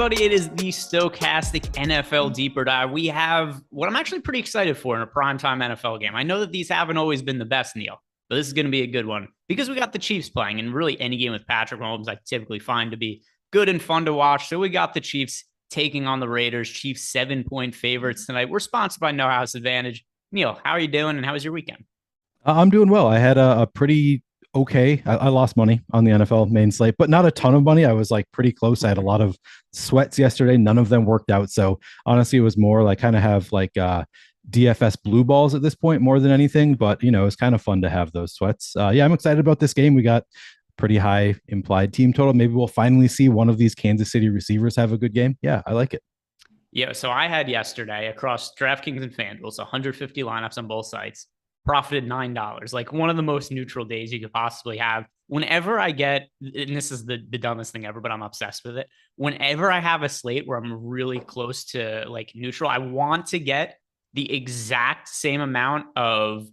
everybody? It is the Stokastic NFL Deeper Dive. We have what I'm actually pretty excited for in a primetime NFL game. I know that these haven't always been the best, Neil, but this is going to be a good one because we got the Chiefs playing, and really any game with Patrick Mahomes I typically find to be good and fun to watch. So we got the Chiefs taking on the Raiders. Chiefs 7-point favorites tonight. We're sponsored by No House Advantage. Neil, how are you doing, and how was your weekend? I'm doing well. I had a pretty okay. I lost money on the NFL main slate, but not a ton of money. I was like pretty close. I had a lot of sweats yesterday. None of them worked out. So honestly, it was more like kind of have like DFS blue balls at this point more than anything. But you know, it's kind of fun to have those sweats. Yeah, I'm excited about this game. We got pretty high implied team total. Maybe we'll finally see one of these Kansas City receivers have a good game. Yeah, I like it. Yeah, so I had yesterday across DraftKings and FanDuel, so 150 lineups on both sites, profited $9, like one of the most neutral days you could possibly have. Whenever I get, and this is the dumbest thing ever, but I'm obsessed with it. Whenever I have a slate where I'm really close to like neutral, I want to get the exact same amount of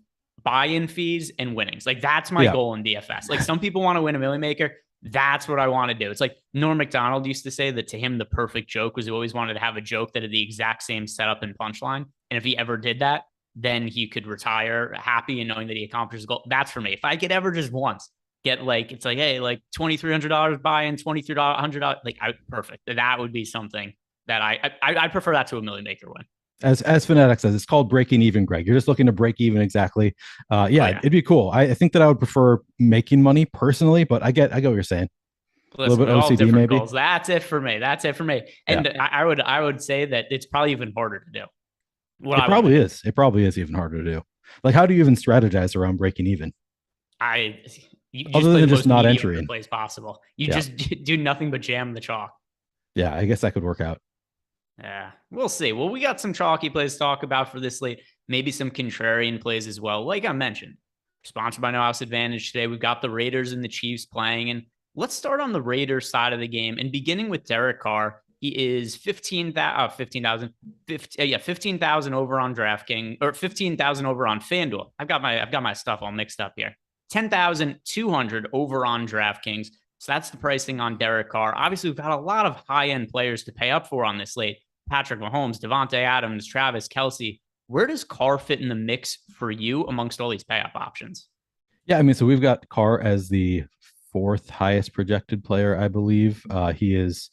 buy-in fees and winnings. Like that's my goal in DFS. Like some people want to win a million maker. That's what I want to do. It's like Norm Macdonald used to say that to him, the perfect joke was he always wanted to have a joke that had the exact same setup and punchline. And if he ever did that, then he could retire happy and knowing that he accomplished his goal. That's for me. If I could ever just once get like, it's like, hey, like $2,300 buy-in, $2,300, like perfect. That would be something that I'd prefer that to a million maker win. As Fanatic says, it's called breaking even, Greg. You're just looking to break even exactly. Yeah, it'd be cool. I think that I would prefer making money personally, but I get what you're saying. Listen, a little bit OCD maybe. Goals. That's it for me. And yeah. I would say that it's probably even harder to do. It probably is. It probably is even harder to do. Like, how do you even strategize around breaking even? Other than just not entering plays possible. You just do nothing but jam the chalk. Yeah, I guess that could work out. Yeah, we'll see. Well, we got some chalky plays to talk about for this slate. Maybe some contrarian plays as well. Like I mentioned, sponsored by No House Advantage today. We've got the Raiders and the Chiefs playing. And let's start on the Raiders side of the game. And beginning with Derek Carr, he is 15,000 over on DraftKings, or 15,000 over on FanDuel. I've got my stuff all mixed up here. 10,200 over on DraftKings. So that's the pricing on Derek Carr. Obviously, we've got a lot of high-end players to pay up for on this slate. Patrick Mahomes, Davante Adams, Travis Kelsey. Where does Carr fit in the mix for you amongst all these pay-up options? Yeah, I mean, so we've got Carr as the fourth highest projected player, I believe. He is,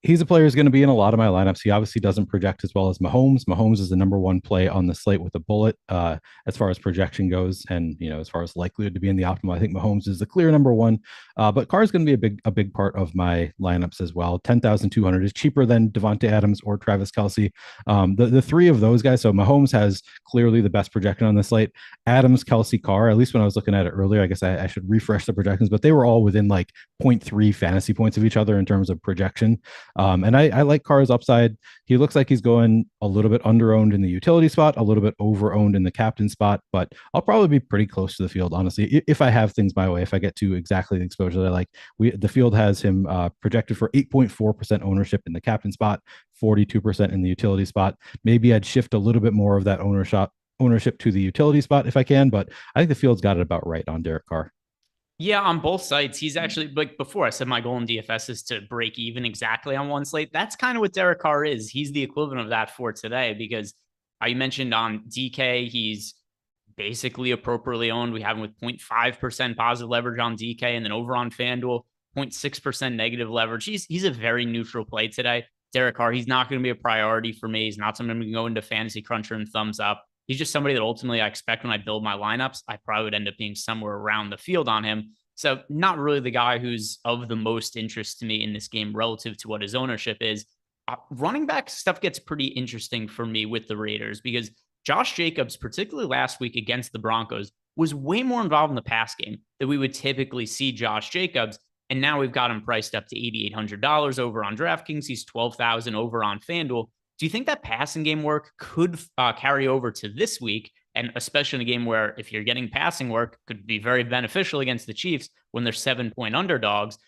he's a player who's going to be in a lot of my lineups. He obviously doesn't project as well as Mahomes. Mahomes is the number one play on the slate with a bullet as far as projection goes. And, as far as likelihood to be in the optimal, I think Mahomes is the clear number one. But Carr is going to be a big part of my lineups as well. 10,200 is cheaper than Davante Adams or Travis Kelsey. The three of those guys. So Mahomes has clearly the best projection on the slate. Adams, Kelsey, Carr, at least when I was looking at it earlier, I guess I should refresh the projections, but they were all within like 0.3 fantasy points of each other in terms of projection. And I like Carr's upside. He looks like he's going a little bit under-owned in the utility spot, a little bit over-owned in the captain spot, but I'll probably be pretty close to the field, honestly, if I have things my way, if I get to exactly the exposure that I like. The field has him projected for 8.4% ownership in the captain spot, 42% in the utility spot. Maybe I'd shift a little bit more of that ownership to the utility spot if I can, but I think the field's got it about right on Derek Carr. Yeah, on both sides. He's actually, like before I said, my goal in DFS is to break even exactly on one slate. That's kind of what Derek Carr is. He's the equivalent of that for today because you mentioned on DK, he's basically appropriately owned. We have him with 0.5% positive leverage on DK, and then over on FanDuel, 0.6% negative leverage. He's a very neutral play today. Derek Carr, he's not going to be a priority for me. He's not someone who can go into Fantasy Cruncher and thumbs up. He's just somebody that ultimately I expect when I build my lineups, I probably would end up being somewhere around the field on him. So not really the guy who's of the most interest to me in this game relative to what his ownership is. Running back stuff gets pretty interesting for me with the Raiders because Josh Jacobs, particularly last week against the Broncos, was way more involved in the pass game than we would typically see Josh Jacobs. And now we've got him priced up to $8,800 over on DraftKings. He's $12,000 over on FanDuel. Do you think that passing game work could carry over to this week? And especially in a game where if you're getting passing work, could be very beneficial against the Chiefs when they're 7-point underdogs.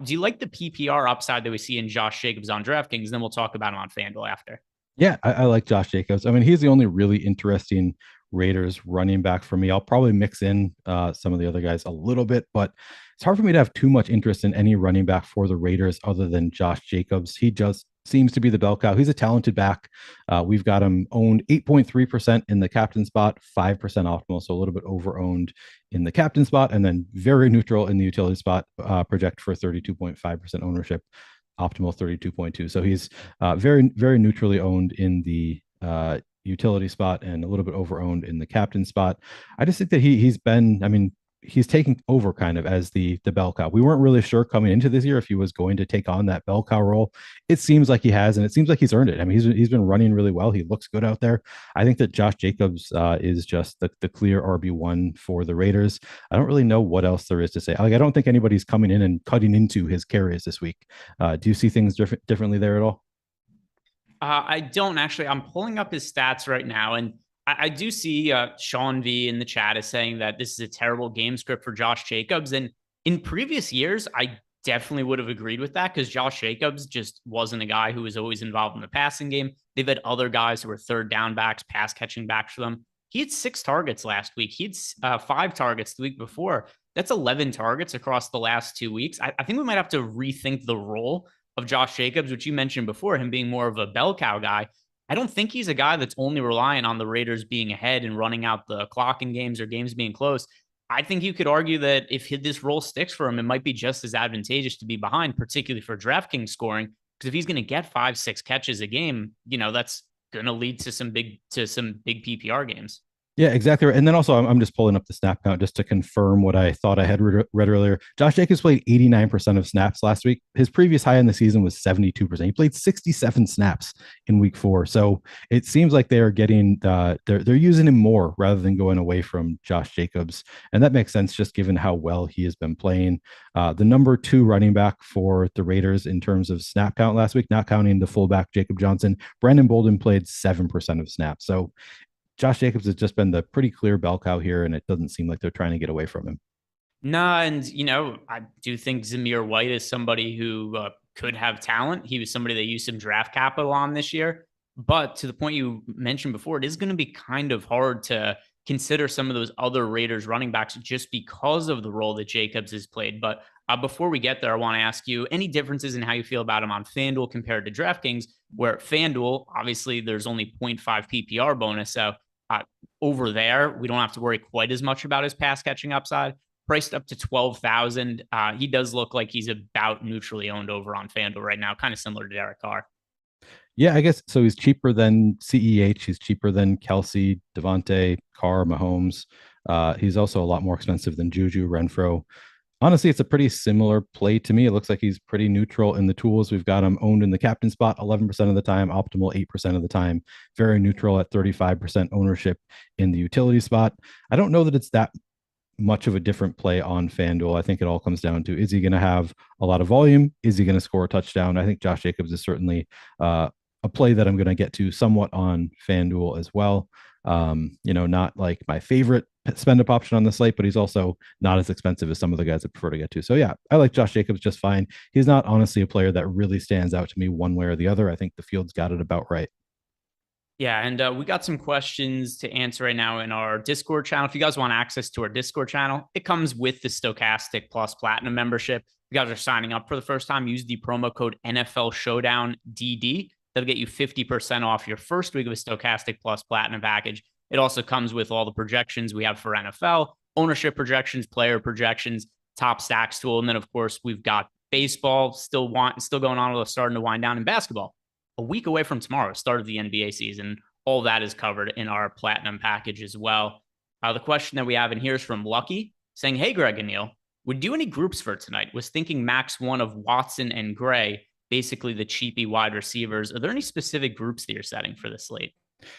Do you like the PPR upside that we see in Josh Jacobs on DraftKings? Then we'll talk about him on FanDuel after. Yeah, I like Josh Jacobs. I mean, he's the only really interesting Raiders running back for me. I'll probably mix in some of the other guys a little bit, but it's hard for me to have too much interest in any running back for the Raiders other than Josh Jacobs. He just seems to be the bell cow. He's a talented back. We've got him owned 8.3% in the captain spot, 5% optimal, so a little bit over owned in the captain spot, and then very neutral in the utility spot, project for 32.5% ownership, optimal 32.2. So he's very, very neutrally owned in the utility spot and a little bit over owned in the captain spot. I just think that he's been, I mean, he's taking over kind of as the bell cow. We weren't really sure coming into this year if he was going to take on that bell cow role. It seems like he has, and it seems like he's earned it. I mean, he's been running really well. He looks good out there. I think that Josh Jacobs is just the clear RB1 for the Raiders. I don't really know what else there is to say. Like, I don't think anybody's coming in and cutting into his carries this week. Do you see things differently there at all? I don't actually. I'm pulling up his stats right now, and I do see Sean V in the chat is saying that this is a terrible game script for Josh Jacobs. And in previous years, I definitely would have agreed with that because Josh Jacobs just wasn't a guy who was always involved in the passing game. They've had other guys who were third down backs, pass catching backs for them. He had 6 targets last week. He had 5 targets the week before. That's 11 targets across the last 2 weeks. I think we might have to rethink the role of Josh Jacobs, which you mentioned before, him being more of a bell cow guy. I don't think he's a guy that's only relying on the Raiders being ahead and running out the clock in games or games being close. I think you could argue that if this role sticks for him, it might be just as advantageous to be behind, particularly for DraftKings scoring. Because if he's going to get 5-6 catches a game, that's going to lead to some big PPR games. Yeah, exactly right. And then also, I'm just pulling up the snap count just to confirm what I thought I had read earlier. Josh Jacobs played 89% of snaps last week. His previous high in the season was 72%. He played 67 snaps in week 4. So it seems like they are getting they're using him more rather than going away from Josh Jacobs, and that makes sense just given how well he has been playing. The number 2 running back for the Raiders in terms of snap count last week, not counting the fullback Jacob Johnson, Brandon Bolden played 7% of snaps. So Josh Jacobs has just been the pretty clear bell cow here, and it doesn't seem like they're trying to get away from him. Nah, and I do think Zamir White is somebody who could have talent. He was somebody that used some draft capital on this year. But to the point you mentioned before, it is going to be kind of hard to consider some of those other Raiders running backs just because of the role that Jacobs has played. But before we get there, I want to ask you any differences in how you feel about him on FanDuel compared to DraftKings, where at FanDuel, obviously, there's only 0.5 PPR bonus. So over there, we don't have to worry quite as much about his pass catching upside. Priced up to 12,000. He does look like he's about neutrally owned over on FanDuel right now, kind of similar to Derek Carr. Yeah, I guess so. He's cheaper than CEH. He's cheaper than Kelsey, Devontae, Carr, Mahomes. He's also a lot more expensive than Juju, Renfro. Honestly, it's a pretty similar play to me. It looks like he's pretty neutral in the tools. We've got him owned in the captain spot 11% of the time, optimal 8% of the time, very neutral at 35% ownership in the utility spot. I don't know that it's that much of a different play on FanDuel. I think it all comes down to, is he going to have a lot of volume? Is he going to score a touchdown? I think Josh Jacobs is certainly a play that I'm going to get to somewhat on FanDuel as well. Not like my favorite spend up option on the slate, but he's also not as expensive as some of the guys I prefer to get to. So yeah, I like Josh Jacobs just fine. He's not honestly a player that really stands out to me one way or the other. I think the field's got it about right. Yeah, and we got some questions to answer right now in our Discord channel. If you guys want access to our Discord channel, it comes with the Stokastic Plus Platinum membership. If you guys are signing up for the first time, use the promo code NFL Showdown DD. That'll get you 50% off your first week of a Stokastic Plus Platinum package. It also comes with all the projections we have for NFL, ownership projections, player projections, top stacks tool. And then, of course, we've got baseball still going on, starting to wind down, in basketball. A week away from tomorrow, start of the NBA season. All that is covered in our Platinum package as well. The question that we have in here is from Lucky, saying, hey, Greg and Neil, would do any groups for tonight? Was thinking max one of Watson and Gray, basically the cheapy wide receivers. Are there any specific groups that you're setting for this slate?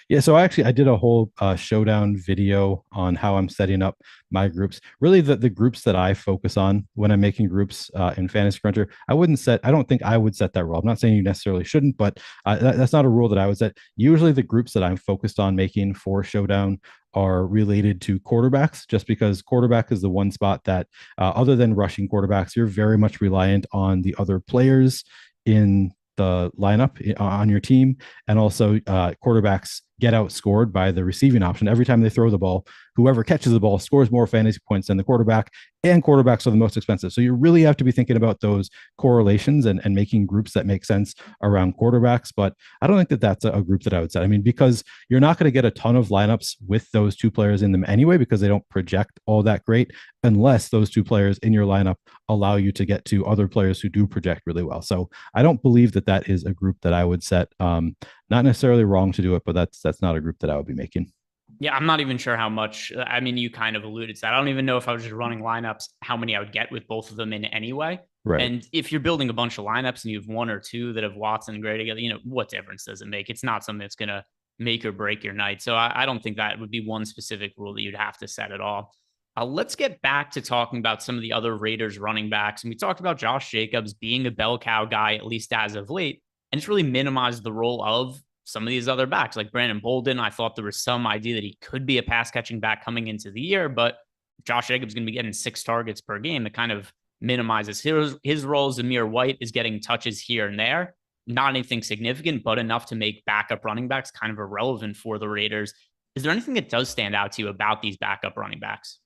Yeah, so I did a whole showdown video on how I'm setting up my groups. Really, the groups that I focus on when I'm making groups in Fantasy Cruncher, I don't think I would set that rule. I'm not saying you necessarily shouldn't, but that's not a rule that I would set. Usually the groups that I'm focused on making for showdown are related to quarterbacks, just because quarterback is the one spot that other than rushing quarterbacks, you're very much reliant on the other players in the lineup on your team, and also quarterbacks get outscored by the receiving option. Every time they throw the ball, whoever catches the ball scores more fantasy points than the quarterback, and quarterbacks are the most expensive. So you really have to be thinking about those correlations and making groups that make sense around quarterbacks. But I don't think that that's a group that I would set. I mean, because you're not going to get a ton of lineups with those two players in them anyway, because they don't project all that great unless those two players in your lineup allow you to get to other players who do project really well. So I don't believe that that is a group that I would set. Not necessarily wrong to do it, but that's not a group that I would be making. Yeah, I'm not even sure how much. I mean, you kind of alluded to that. I don't even know if I was just running lineups, how many I would get with both of them in anyway. Right. And if you're building a bunch of lineups and you have one or two that have Watson and Gray together, what difference does it make? It's not something that's going to make or break your night. So I don't think that would be one specific rule that you'd have to set at all. Let's get back to talking about some of the other Raiders running backs. And we talked about Josh Jacobs being a bell cow guy, at least as of late. And it's really minimized the role of some of these other backs like Brandon Bolden. I thought there was some idea that he could be a pass catching back coming into the year, but Josh Jacobs is going to be getting 6 targets per game. That kind of minimizes his role. Zamir White is getting touches here and there, not anything significant, but enough to make backup running backs kind of irrelevant for the Raiders. Is there anything that does stand out to you about these backup running backs?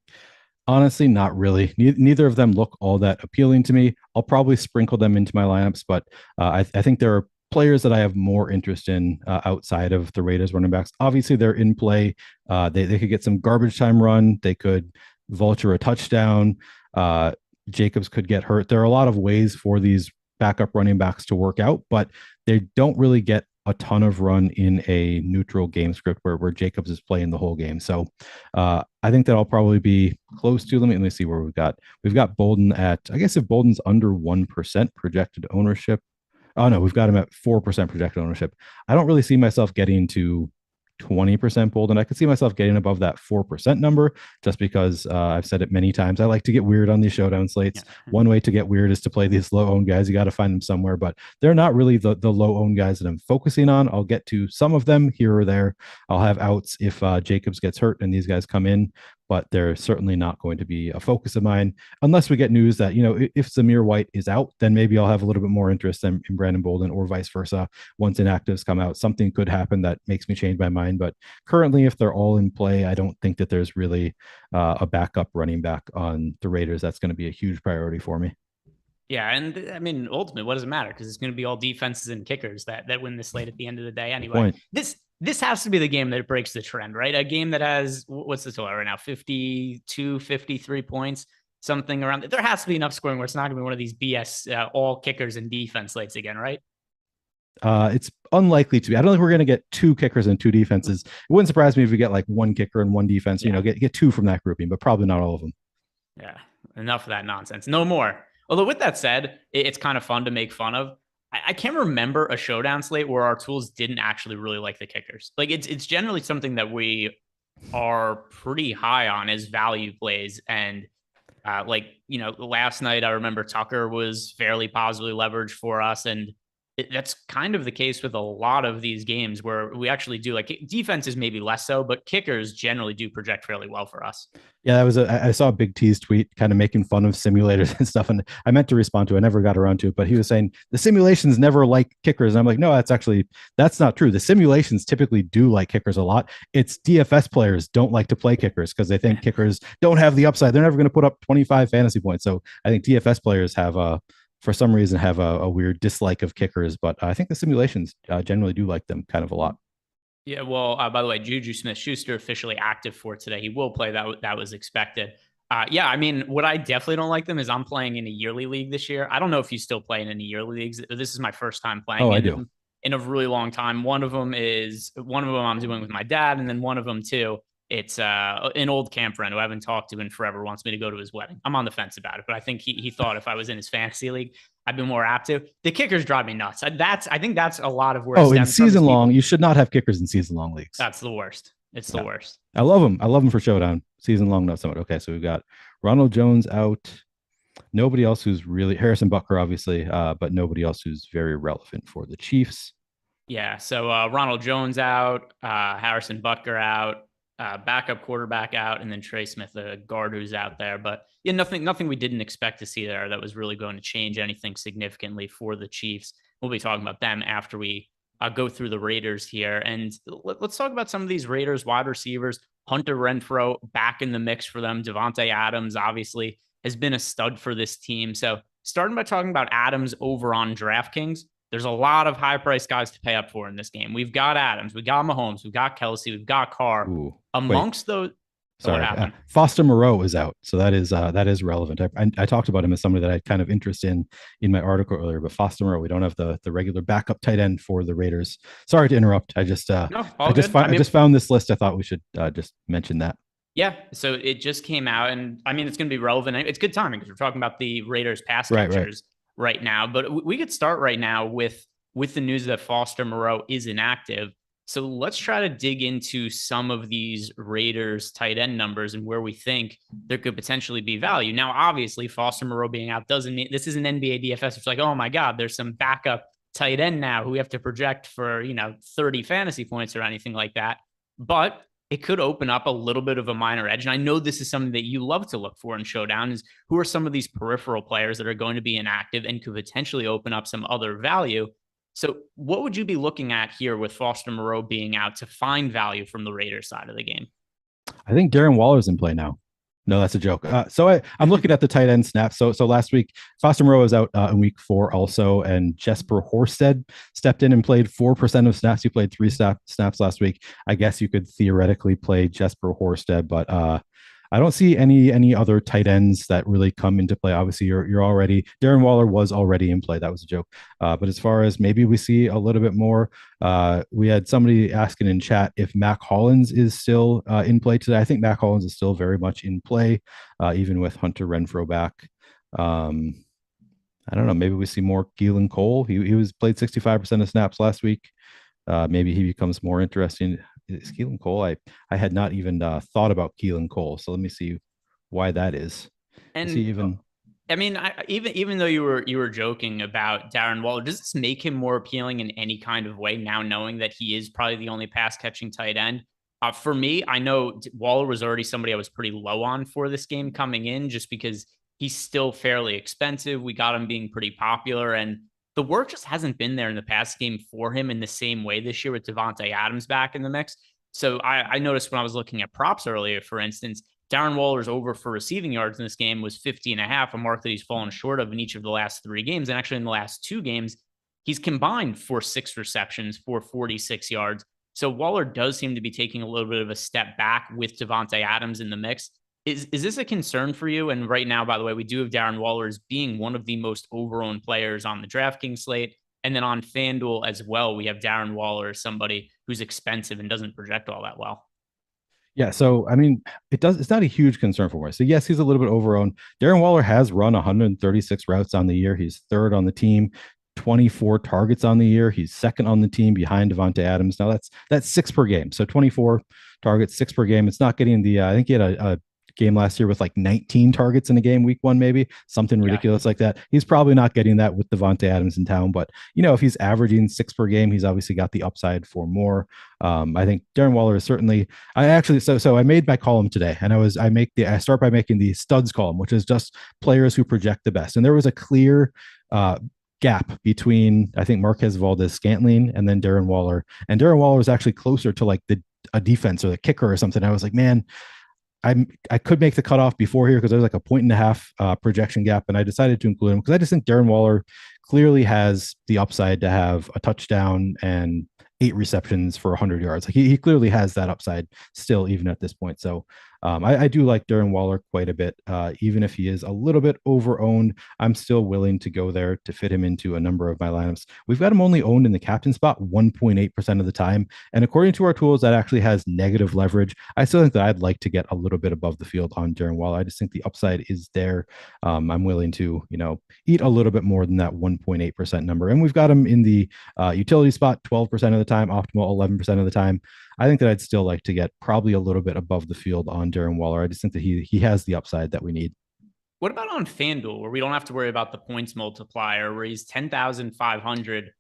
Honestly, not really. Neither of them look all that appealing to me. I'll probably sprinkle them into my lineups, but I think there are players that I have more interest in outside of the Raiders running backs. Obviously, they're in play. They could get some garbage time run. They could vulture a touchdown. Jacobs could get hurt. There are a lot of ways for these backup running backs to work out, but they don't really get a ton of run in a neutral game script where Jacobs is playing the whole game. So I think that I'll probably be close to them. Let me see where we've got. We've got Bolden at, I guess if Bolden's under 1% projected ownership. Oh no, we've got him at 4% projected ownership. I don't really see myself getting to 20% Bolden. I could see myself getting above that 4% number just because I've said it many times. I like to get weird on these showdown slates. Yeah. One way to get weird is to play these low owned guys. You got to find them somewhere, but they're not really the low owned guys that I'm focusing on. I'll get to some of them here or there. I'll have outs if Jacobs gets hurt and these guys come in, but they're certainly not going to be a focus of mine unless we get news that, if Zamir White is out, then maybe I'll have a little bit more interest in Brandon Bolden or vice versa. Once inactives come out, something could happen that makes me change my mind. But currently, if they're all in play, I don't think that there's really a backup running back on the Raiders. That's going to be a huge priority for me. Yeah, and I mean, ultimately, what does it matter? Because it's going to be all defenses and kickers that win the slate at the end of the day anyway. This has to be the game that breaks the trend, right? A game that has, what's the total right now? 52, 53 points, something around there. Has to be enough scoring where it's not going to be one of these BS all kickers and defense slates again, right? It's unlikely to be. I don't think we're going to get 2 kickers and 2 defenses. It wouldn't surprise me if we get like 1 kicker and 1 defense, get 2 from that grouping, but probably not all of them. Yeah, enough of that nonsense. No more. Although with that said, it's kind of fun to make fun of. I can't remember a showdown slate where our tools didn't actually really like the kickers. Like it's generally something that we are pretty high on as value plays. And last night I remember Tucker was fairly positively leveraged for us. And that's kind of the case with a lot of these games where we actually do, like, defenses maybe less so, but kickers generally do project fairly well for us. Yeah, I saw a Big T's tweet kind of making fun of simulators and stuff, and I meant to respond to it. I never got around to it, but he was saying the simulations never like kickers. And I'm like, no, that's not true. The simulations typically do like kickers a lot. It's DFS players don't like to play kickers because they think kickers don't have the upside. They're never going to put up 25 fantasy points. So I think DFS players for some reason have a weird dislike of kickers, but I think the simulations generally do like them kind of a lot. Yeah, well, by the way, Juju Smith-Schuster officially active for today. He will play. That was expected. Yeah, I mean, what I definitely don't like them is I'm playing in a yearly league this year. I don't know if you still play in any yearly leagues. This is my first time playing. I do. In a really long time. One of them I'm doing with my dad, and then one of them too. It's an old camp friend who I haven't talked to in forever wants me to go to his wedding. I'm on the fence about it, but I think he thought if I was in his fantasy league, I'd be more apt to. The kickers drive me nuts. I think that's a lot of where. In season long, you should not have kickers in season long leagues. That's the worst. It's the worst. I love them. I love them for showdown. Season long, not so much. Okay, so we've got Ronald Jones out. Nobody else who's really Harrison Butker, obviously, but nobody else who's very relevant for the Chiefs. Yeah. So Ronald Jones out, Harrison Butker out. Backup quarterback out, and then Trey Smith, the guard who's out there. But yeah, nothing we didn't expect to see there that was really going to change anything significantly for the Chiefs. We'll be talking about them after we go through the Raiders here. And let's talk about some of these Raiders wide receivers. Hunter Renfro back in the mix for them. Devontae Adams obviously has been a stud for this team. So starting by talking about Adams over on DraftKings, there's a lot of high price guys to pay up for in this game. We've got Adams, we've got Mahomes, we've got Kelsey, we've got Carr. Ooh, wait. Amongst those, what Sorry, happened? Foster Moreau is out, so that is relevant. I talked about him as somebody that I had kind of interest in my article earlier, but Foster Moreau, we don't have the regular backup tight end for the Raiders. Sorry to interrupt. I just found this list. I thought we should just mention that. Yeah, so it just came out, and I mean it's going to be relevant. It's good timing because we're talking about the Raiders pass catchers right now. But we could start right now with the news that Foster Moreau is inactive. So let's try to dig into some of these Raiders tight end numbers and where we think there could potentially be value. Now, obviously, Foster Moreau being out doesn't mean this is an NBA DFS. It's like, oh my God, there's some backup tight end now who we have to project for, 30 fantasy points or anything like that. But it could open up a little bit of a minor edge. And I know this is something that you love to look for in Showdown is who are some of these peripheral players that are going to be inactive and could potentially open up some other value. So what would you be looking at here with Foster Moreau being out to find value from the Raiders side of the game? I think Darren Waller's in play now. No, that's a joke. I'm looking at the tight end snaps. So last week, Foster Moreau was out in week 4 also, and Jesper Horsted stepped in and played 4% of snaps. He played 3 snaps last week. I guess you could theoretically play Jesper Horsted, but I don't see any other tight ends that really come into play. Obviously, you're already Darren Waller was already in play. That was a joke. But as far as maybe we see a little bit more, we had somebody asking in chat if Mac Hollins is still in play today. I think Mac Hollins is still very much in play, even with Hunter Renfro back. I don't know. Maybe we see more Keelan Cole. He was played 65% of snaps last week. Maybe he becomes more interesting. Is Keelan Cole? I had not even thought about Keelan Cole. So let me see why that is. And is he even? I mean, even though you were joking about Darren Waller, does this make him more appealing in any kind of way now, knowing that he is probably the only pass catching tight end? For me, I know Waller was already somebody I was pretty low on for this game coming in, just because he's still fairly expensive. We got him being pretty popular, and the work just hasn't been there in the past game for him in the same way this year with Devontae Adams back in the mix. So I noticed when I was looking at props earlier, for instance, Darren Waller's over for receiving yards in this game was 50.5, a mark that he's fallen short of in each of the last 3 games. And actually in the last 2 games, he's combined for 6 receptions for 46 yards. So Waller does seem to be taking a little bit of a step back with Devontae Adams in the mix. Is this a concern for you? And right now, by the way, we do have Darren Waller as being one of the most overowned players on the DraftKings slate. And then on FanDuel as well, we have Darren Waller as somebody who's expensive and doesn't project all that well. Yeah, so I mean, it's not a huge concern for us. So yes, he's a little bit overowned. Darren Waller has run 136 routes on the year. He's 3rd on the team, 24 targets on the year. He's 2nd on the team behind Devontae Adams. Now that's 6 per game. So 24 targets, 6 per game. It's not getting the I think he had a game last year with like 19 targets in a game week 1, maybe something ridiculous like that. He's probably not getting that with Devontae Adams in town, but if he's averaging 6 per game, he's obviously got the upside for more. I think Darren Waller is certainly, so I made my column today, and I start by making the studs column, which is just players who project the best. And there was a clear gap between, I think, Marquez Valdez-Scantling and then Darren Waller. And Darren Waller was actually closer to like a defense or the kicker or something. I was like, man, I could make the cutoff before here because there's like a 1.5 projection gap, and I decided to include him because I just think Darren Waller clearly has the upside to have a touchdown and 8 receptions for 100 yards. Like he clearly has that upside still, even at this point. So I do like Darren Waller quite a bit. Even if he is a little bit overowned, I'm still willing to go there to fit him into a number of my lineups. We've got him only owned in the captain spot 1.8% of the time. And according to our tools, that actually has negative leverage. I still think that I'd like to get a little bit above the field on Darren Waller. I just think the upside is there. I'm willing to, eat a little bit more than that 1.8% number. And we've got him in the utility spot 12% of the time, optimal 11% of the time. I think that I'd still like to get probably a little bit above the field on Darren Waller. I just think that he has the upside that we need. What about on FanDuel, where we don't have to worry about the points multiplier, where he's 10,500?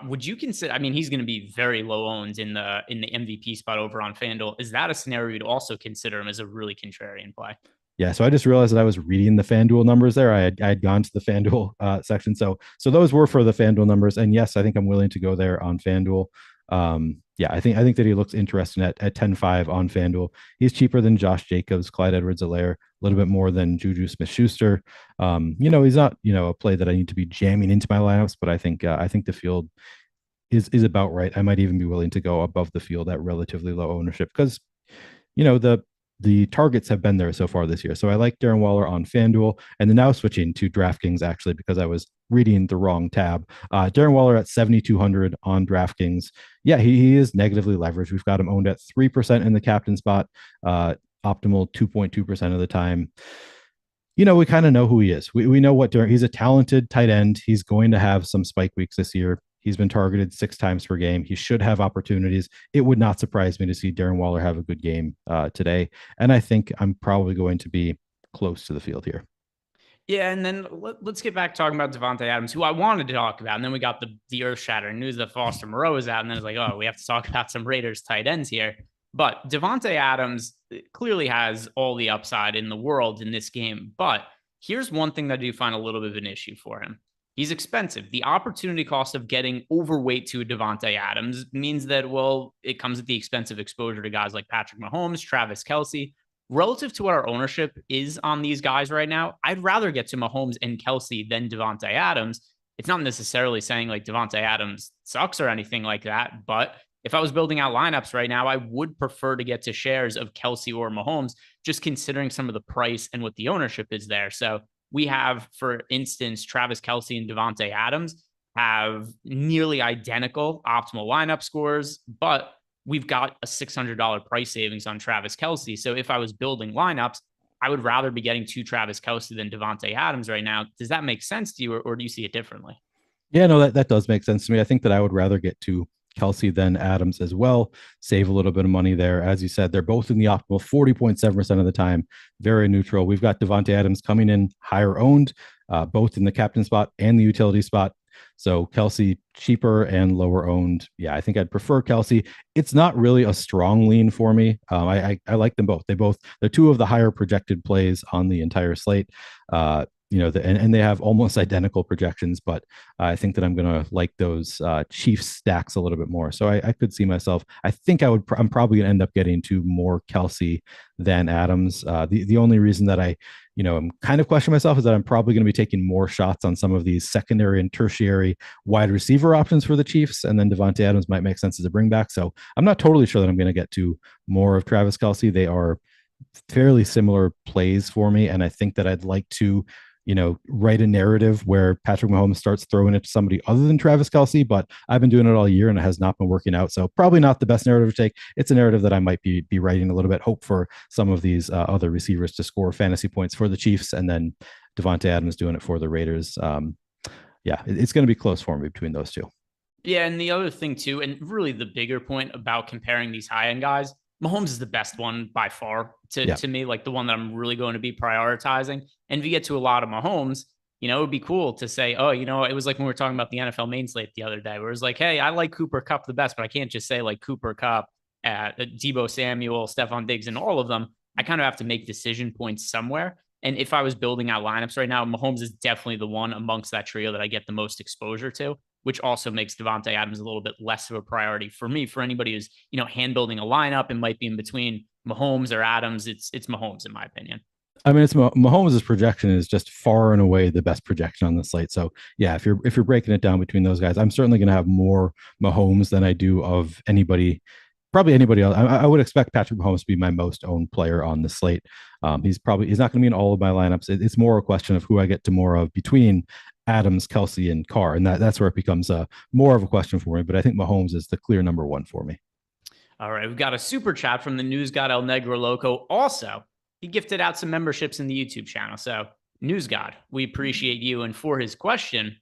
Would you consider? I mean, he's going to be very low owned in the MVP spot over on FanDuel. Is that a scenario you'd also consider him as a really contrarian play? Yeah, so I just realized that I was reading the FanDuel numbers there. I had gone to the FanDuel section, so those were for the FanDuel numbers. And yes, I think I'm willing to go there on FanDuel. Yeah, I think that he looks interesting at 10-5 on FanDuel. He's cheaper than Josh Jacobs, Clyde Edwards-Helaire, a little bit more than Juju Smith-Schuster. He's not a play that I need to be jamming into my lineups, but I think the field is about right. I might even be willing to go above the field at relatively low ownership because the targets have been there so far this year. So I like Darren Waller on FanDuel, and then now switching to DraftKings actually because I was reading the wrong tab. Darren Waller at 7,200 on DraftKings. Yeah, he is negatively leveraged. We've got him owned at 3% in the captain spot, optimal 2.2% of the time. We kind of know who he is. We know he's a talented tight end. He's going to have some spike weeks this year. He's been targeted 6 times per game. He should have opportunities. It would not surprise me to see Darren Waller have a good game today. And I think I'm probably going to be close to the field here. Yeah, and then let's get back talking about Davante Adams, who I wanted to talk about. And then we got the earth-shattering news that Foster Moreau is out. And then it's like, oh, we have to talk about some Raiders tight ends here. But Davante Adams clearly has all the upside in the world in this game. But here's one thing that I do find a little bit of an issue for him. He's expensive. The opportunity cost of getting overweight to Davante Adams means that, well, it comes at the expense of exposure to guys like Patrick Mahomes, Travis Kelsey. Relative to what our ownership is on these guys right now, I'd rather get to Mahomes and Kelsey than Davante Adams. It's not necessarily saying like Davante Adams sucks or anything like that, but if I was building out lineups right now, I would prefer to get to shares of Kelsey or Mahomes, just considering some of the price and what the ownership is there. So we have, for instance, Travis Kelsey and Davante Adams have nearly identical optimal lineup scores, but we've got a $600 price savings on Travis Kelsey. So if I was building lineups, I would rather be getting to Travis Kelsey than Davante Adams right now. Does that make sense to you, or do you see it differently? Yeah, no, that does make sense to me. I think that I would rather get to Kelsey than Adams as well, save a little bit of money there. As you said, they're both in the optimal 40.7% of the time, very neutral. We've got Davante Adams coming in higher owned, both in the captain spot and the utility spot. So Kelsey cheaper and lower owned. Yeah, I think I'd prefer Kelsey. It's not really a strong lean for me. I like them both. They're two of the higher projected plays on the entire slate. And they have almost identical projections, but I think that I'm going to like those Chiefs stacks a little bit more. So I could see myself. I think I'm probably going to end up getting to more Kelsey than Adams. The only reason that I'm kind of questioning myself is that I'm probably going to be taking more shots on some of these secondary and tertiary wide receiver options for the Chiefs, and then Davante Adams might make sense as a bring back. So I'm not totally sure that I'm going to get to more of Travis Kelsey. They are fairly similar plays for me, and I think that I'd like to write a narrative where Patrick Mahomes starts throwing it to somebody other than Travis Kelsey, but I've been doing it all year and it has not been working out. So probably not the best narrative to take. It's a narrative that I might be writing a little bit, hope for some of these other receivers to score fantasy points for the Chiefs, and then Davante Adams doing it for the Raiders. It's going to be close for me between those two. Yeah, and the other thing too, and really the bigger point about comparing these high-end guys, Mahomes is the best one by far to me, like the one that I'm really going to be prioritizing. And if you get to a lot of Mahomes, it would be cool to say, oh, it was like when we were talking about the NFL main slate the other day, where it was like, hey, I like Cooper Kupp the best, but I can't just say like Cooper Kupp, Deebo Samuel, Stephon Diggs, and all of them. I kind of have to make decision points somewhere. And if I was building out lineups right now, Mahomes is definitely the one amongst that trio that I get the most exposure to, which also makes Davante Adams a little bit less of a priority for me. For anybody who's, hand building a lineup and might be in between Mahomes or Adams, it's Mahomes in my opinion. I mean, it's Mahomes' projection is just far and away the best projection on the slate. So yeah, if you're breaking it down between those guys, I'm certainly going to have more Mahomes than I do of anybody. Probably anybody else. I would expect Patrick Mahomes to be my most owned player on the slate. He's not going to be in all of my lineups. It's more a question of who I get to more of between Adams, Kelsey, and Carr, and that's where it becomes more of a question for me. But I think Mahomes is the clear number one for me. All right, we've got a super chat from the News God El Negro Loco. Also, he gifted out some memberships in the YouTube channel. So, News God, we appreciate you. And for his question,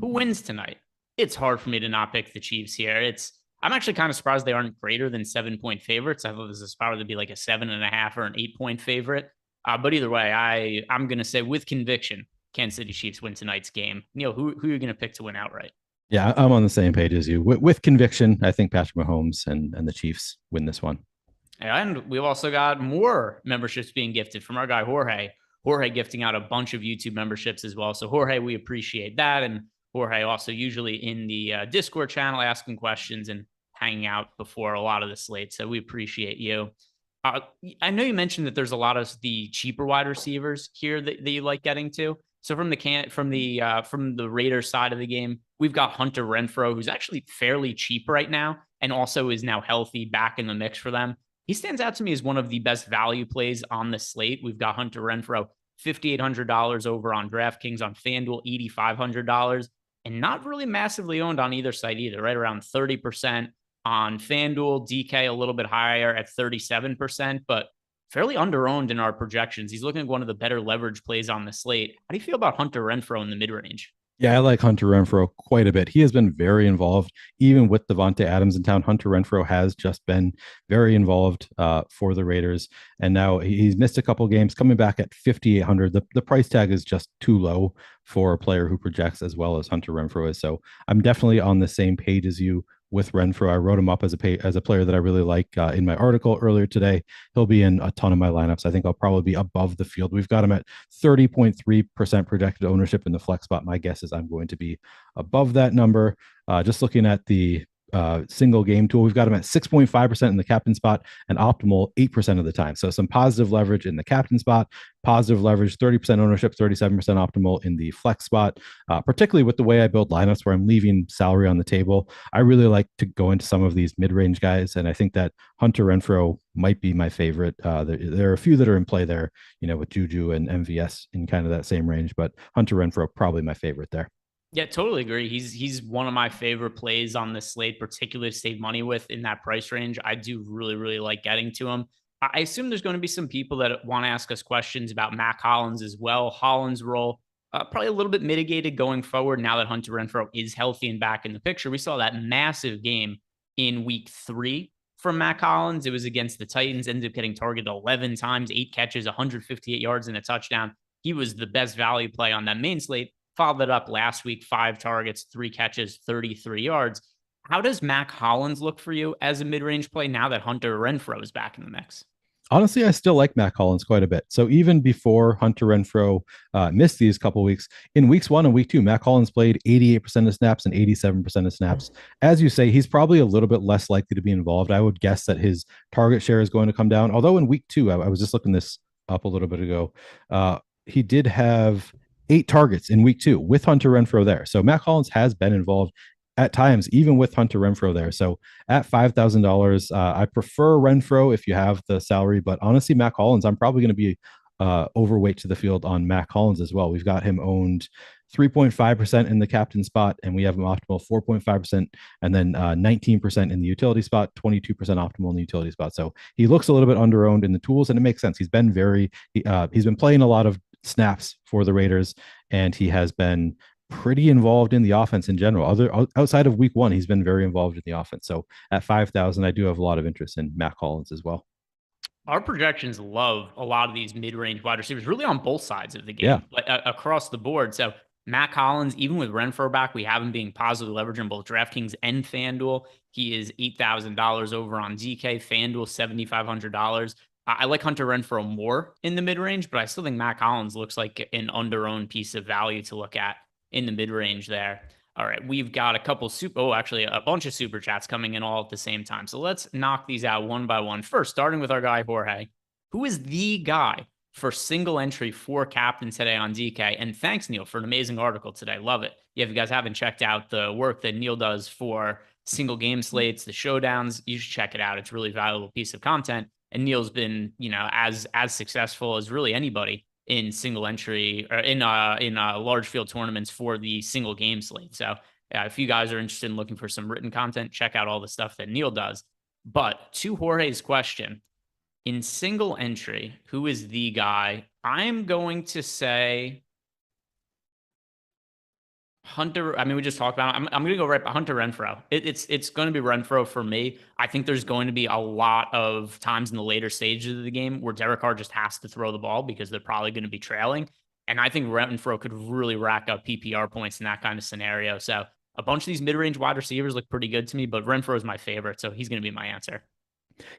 who wins tonight? It's hard for me to not pick the Chiefs here. I'm actually kind of surprised they aren't greater than 7-point favorites. I thought this was probably to be like a 7.5 or an 8-point favorite. But either way, I'm going to say with conviction, Kansas City Chiefs win tonight's game. Neil, who are you going to pick to win outright? Yeah, I'm on the same page as you. With conviction, I think Patrick Mahomes and the Chiefs win this one. And we've also got more memberships being gifted from our guy, Jorge. Jorge gifting out a bunch of YouTube memberships as well. So, Jorge, we appreciate that. And Jorge also usually in the Discord channel asking questions and hanging out before a lot of the slate. So, we appreciate you. I know you mentioned that there's a lot of the cheaper wide receivers here that you like getting to. So from the Raiders side of the game, we've got Hunter Renfro, who's actually fairly cheap right now, and also is now healthy, back in the mix for them. He stands out to me as one of the best value plays on the slate. We've got Hunter Renfro, $5,800 over on DraftKings, on FanDuel, $8,500, and not really massively owned on either side either, right around 30% on FanDuel. DK a little bit higher at 37%, but fairly underowned in our projections. He's looking at one of the better leverage plays on the slate. How do you feel about Hunter Renfro in the mid range? Yeah, I like Hunter Renfro quite a bit. He has been very involved, even with Devontae Adams in town. Hunter Renfro has just been very involved for the Raiders, and now he's missed a couple games. Coming back at 5,800, the price tag is just too low for a player who projects as well as Hunter Renfro is. So I'm definitely on the same page as you with Renfro. I wrote him up as a player that I really like in my article earlier today. He'll be in a ton of my lineups. I think I'll probably be above the field. We've got him at 30.3% projected ownership in the flex spot. My guess is I'm going to be above that number. Just looking at the single game tool, we've got him at 6.5% in the captain spot and optimal 8% of the time. So some positive leverage in the captain spot, positive leverage, 30% ownership, 37% optimal in the flex spot, particularly with the way I build lineups where I'm leaving salary on the table. I really like to go into some of these mid-range guys, and I think that Hunter Renfro might be my favorite. There are a few that are in play there, with Juju and MVS in kind of that same range, but Hunter Renfro probably my favorite there. Yeah, totally agree. He's one of my favorite plays on the slate, particularly to save money with in that price range. I do really, really like getting to him. I assume there's going to be some people that want to ask us questions about Mac Hollins as well. Hollins' role probably a little bit mitigated going forward now that Hunter Renfro is healthy and back in the picture. We saw that massive game in week 3 from Mac Hollins. It was against the Titans, ended up getting targeted 11 times, 8 catches, 158 yards, and a touchdown. He was the best value play on that main slate. Followed it up last week, 5 targets, 3 catches, 33 yards. How does Mac Hollins look for you as a mid-range play now that Hunter Renfro is back in the mix? Honestly, I still like Mac Hollins quite a bit. So even before Hunter Renfro missed these couple weeks, in weeks 1 and week 2, Mac Hollins played 88% of snaps and 87% of snaps. As you say, he's probably a little bit less likely to be involved. I would guess that his target share is going to come down. Although in week 2, I was just looking this up a little bit ago, he did have 8 targets in week 2 with Hunter Renfro there. So Mac Hollins has been involved at times, even with Hunter Renfro there. So at $5,000, I prefer Renfro if you have the salary, but honestly, Mac Hollins, I'm probably going to be overweight to the field on Mac Hollins as well. We've got him owned 3.5% in the captain spot, and we have him optimal 4.5%, and then 19% in the utility spot, 22% optimal in the utility spot. So he looks a little bit underowned in the tools, and it makes sense. He's been he's been playing a lot of snaps for the Raiders, and he has been pretty involved in the offense in general. Outside of week 1, he's been very involved in the offense. So at 5,000, I do have a lot of interest in Mac Hollins as well. Our projections love a lot of these mid-range wide receivers, really on both sides of the game, across the board. So Mac Hollins, even with Renfro back, we have him being positively leveraged in both DraftKings and FanDuel. He is $8,000 over on DK, FanDuel $7,500. I like Hunter Renfro more in the mid-range, but I still think Mac Hollins looks like an under-owned piece of value to look at in the mid-range there. All right, we've got a bunch of super chats coming in all at the same time. So let's knock these out one by one. First, starting with our guy, Jorge, who is the guy for single entry for captain today on DK. And thanks, Neil, for an amazing article today. Love it. If you guys haven't checked out the work that Neil does for single game slates, the showdowns, you should check it out. It's a really valuable piece of content. And Neil's been, as successful as really anybody in single entry or in large field tournaments for the single game slate. So if you guys are interested in looking for some written content, check out all the stuff that Neil does. But to Jorge's question, in single entry, who is the guy? I'm going to say Hunter. I mean, we just talked about him. I'm going to go right by Hunter Renfro. It's going to be Renfro for me. I think there's going to be a lot of times in the later stages of the game where Derek Carr just has to throw the ball because they're probably going to be trailing. And I think Renfro could really rack up PPR points in that kind of scenario. So a bunch of these mid-range wide receivers look pretty good to me, but Renfro is my favorite. So he's going to be my answer.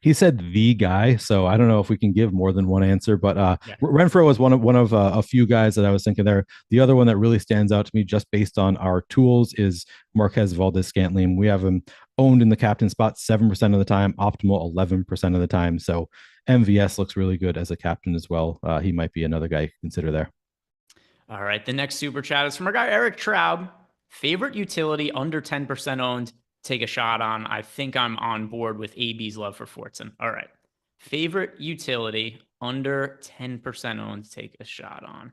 He said the guy, so I don't know if we can give more than one answer. But Yeah. Renfro was one of a few guys that I was thinking there. The other one that really stands out to me, just based on our tools, is Marquez Valdez-Scantling. We have him owned in the captain spot 7% of the time, optimal 11% of the time. So MVS looks really good as a captain as well. He might be another guy you can consider there. All right. The next super chat is from our guy, Eric Traub. Favorite utility under 10% owned. Take a shot on. I think I'm on board with AB's love for Fortson. All right. Favorite utility under 10% owned. Take a shot on.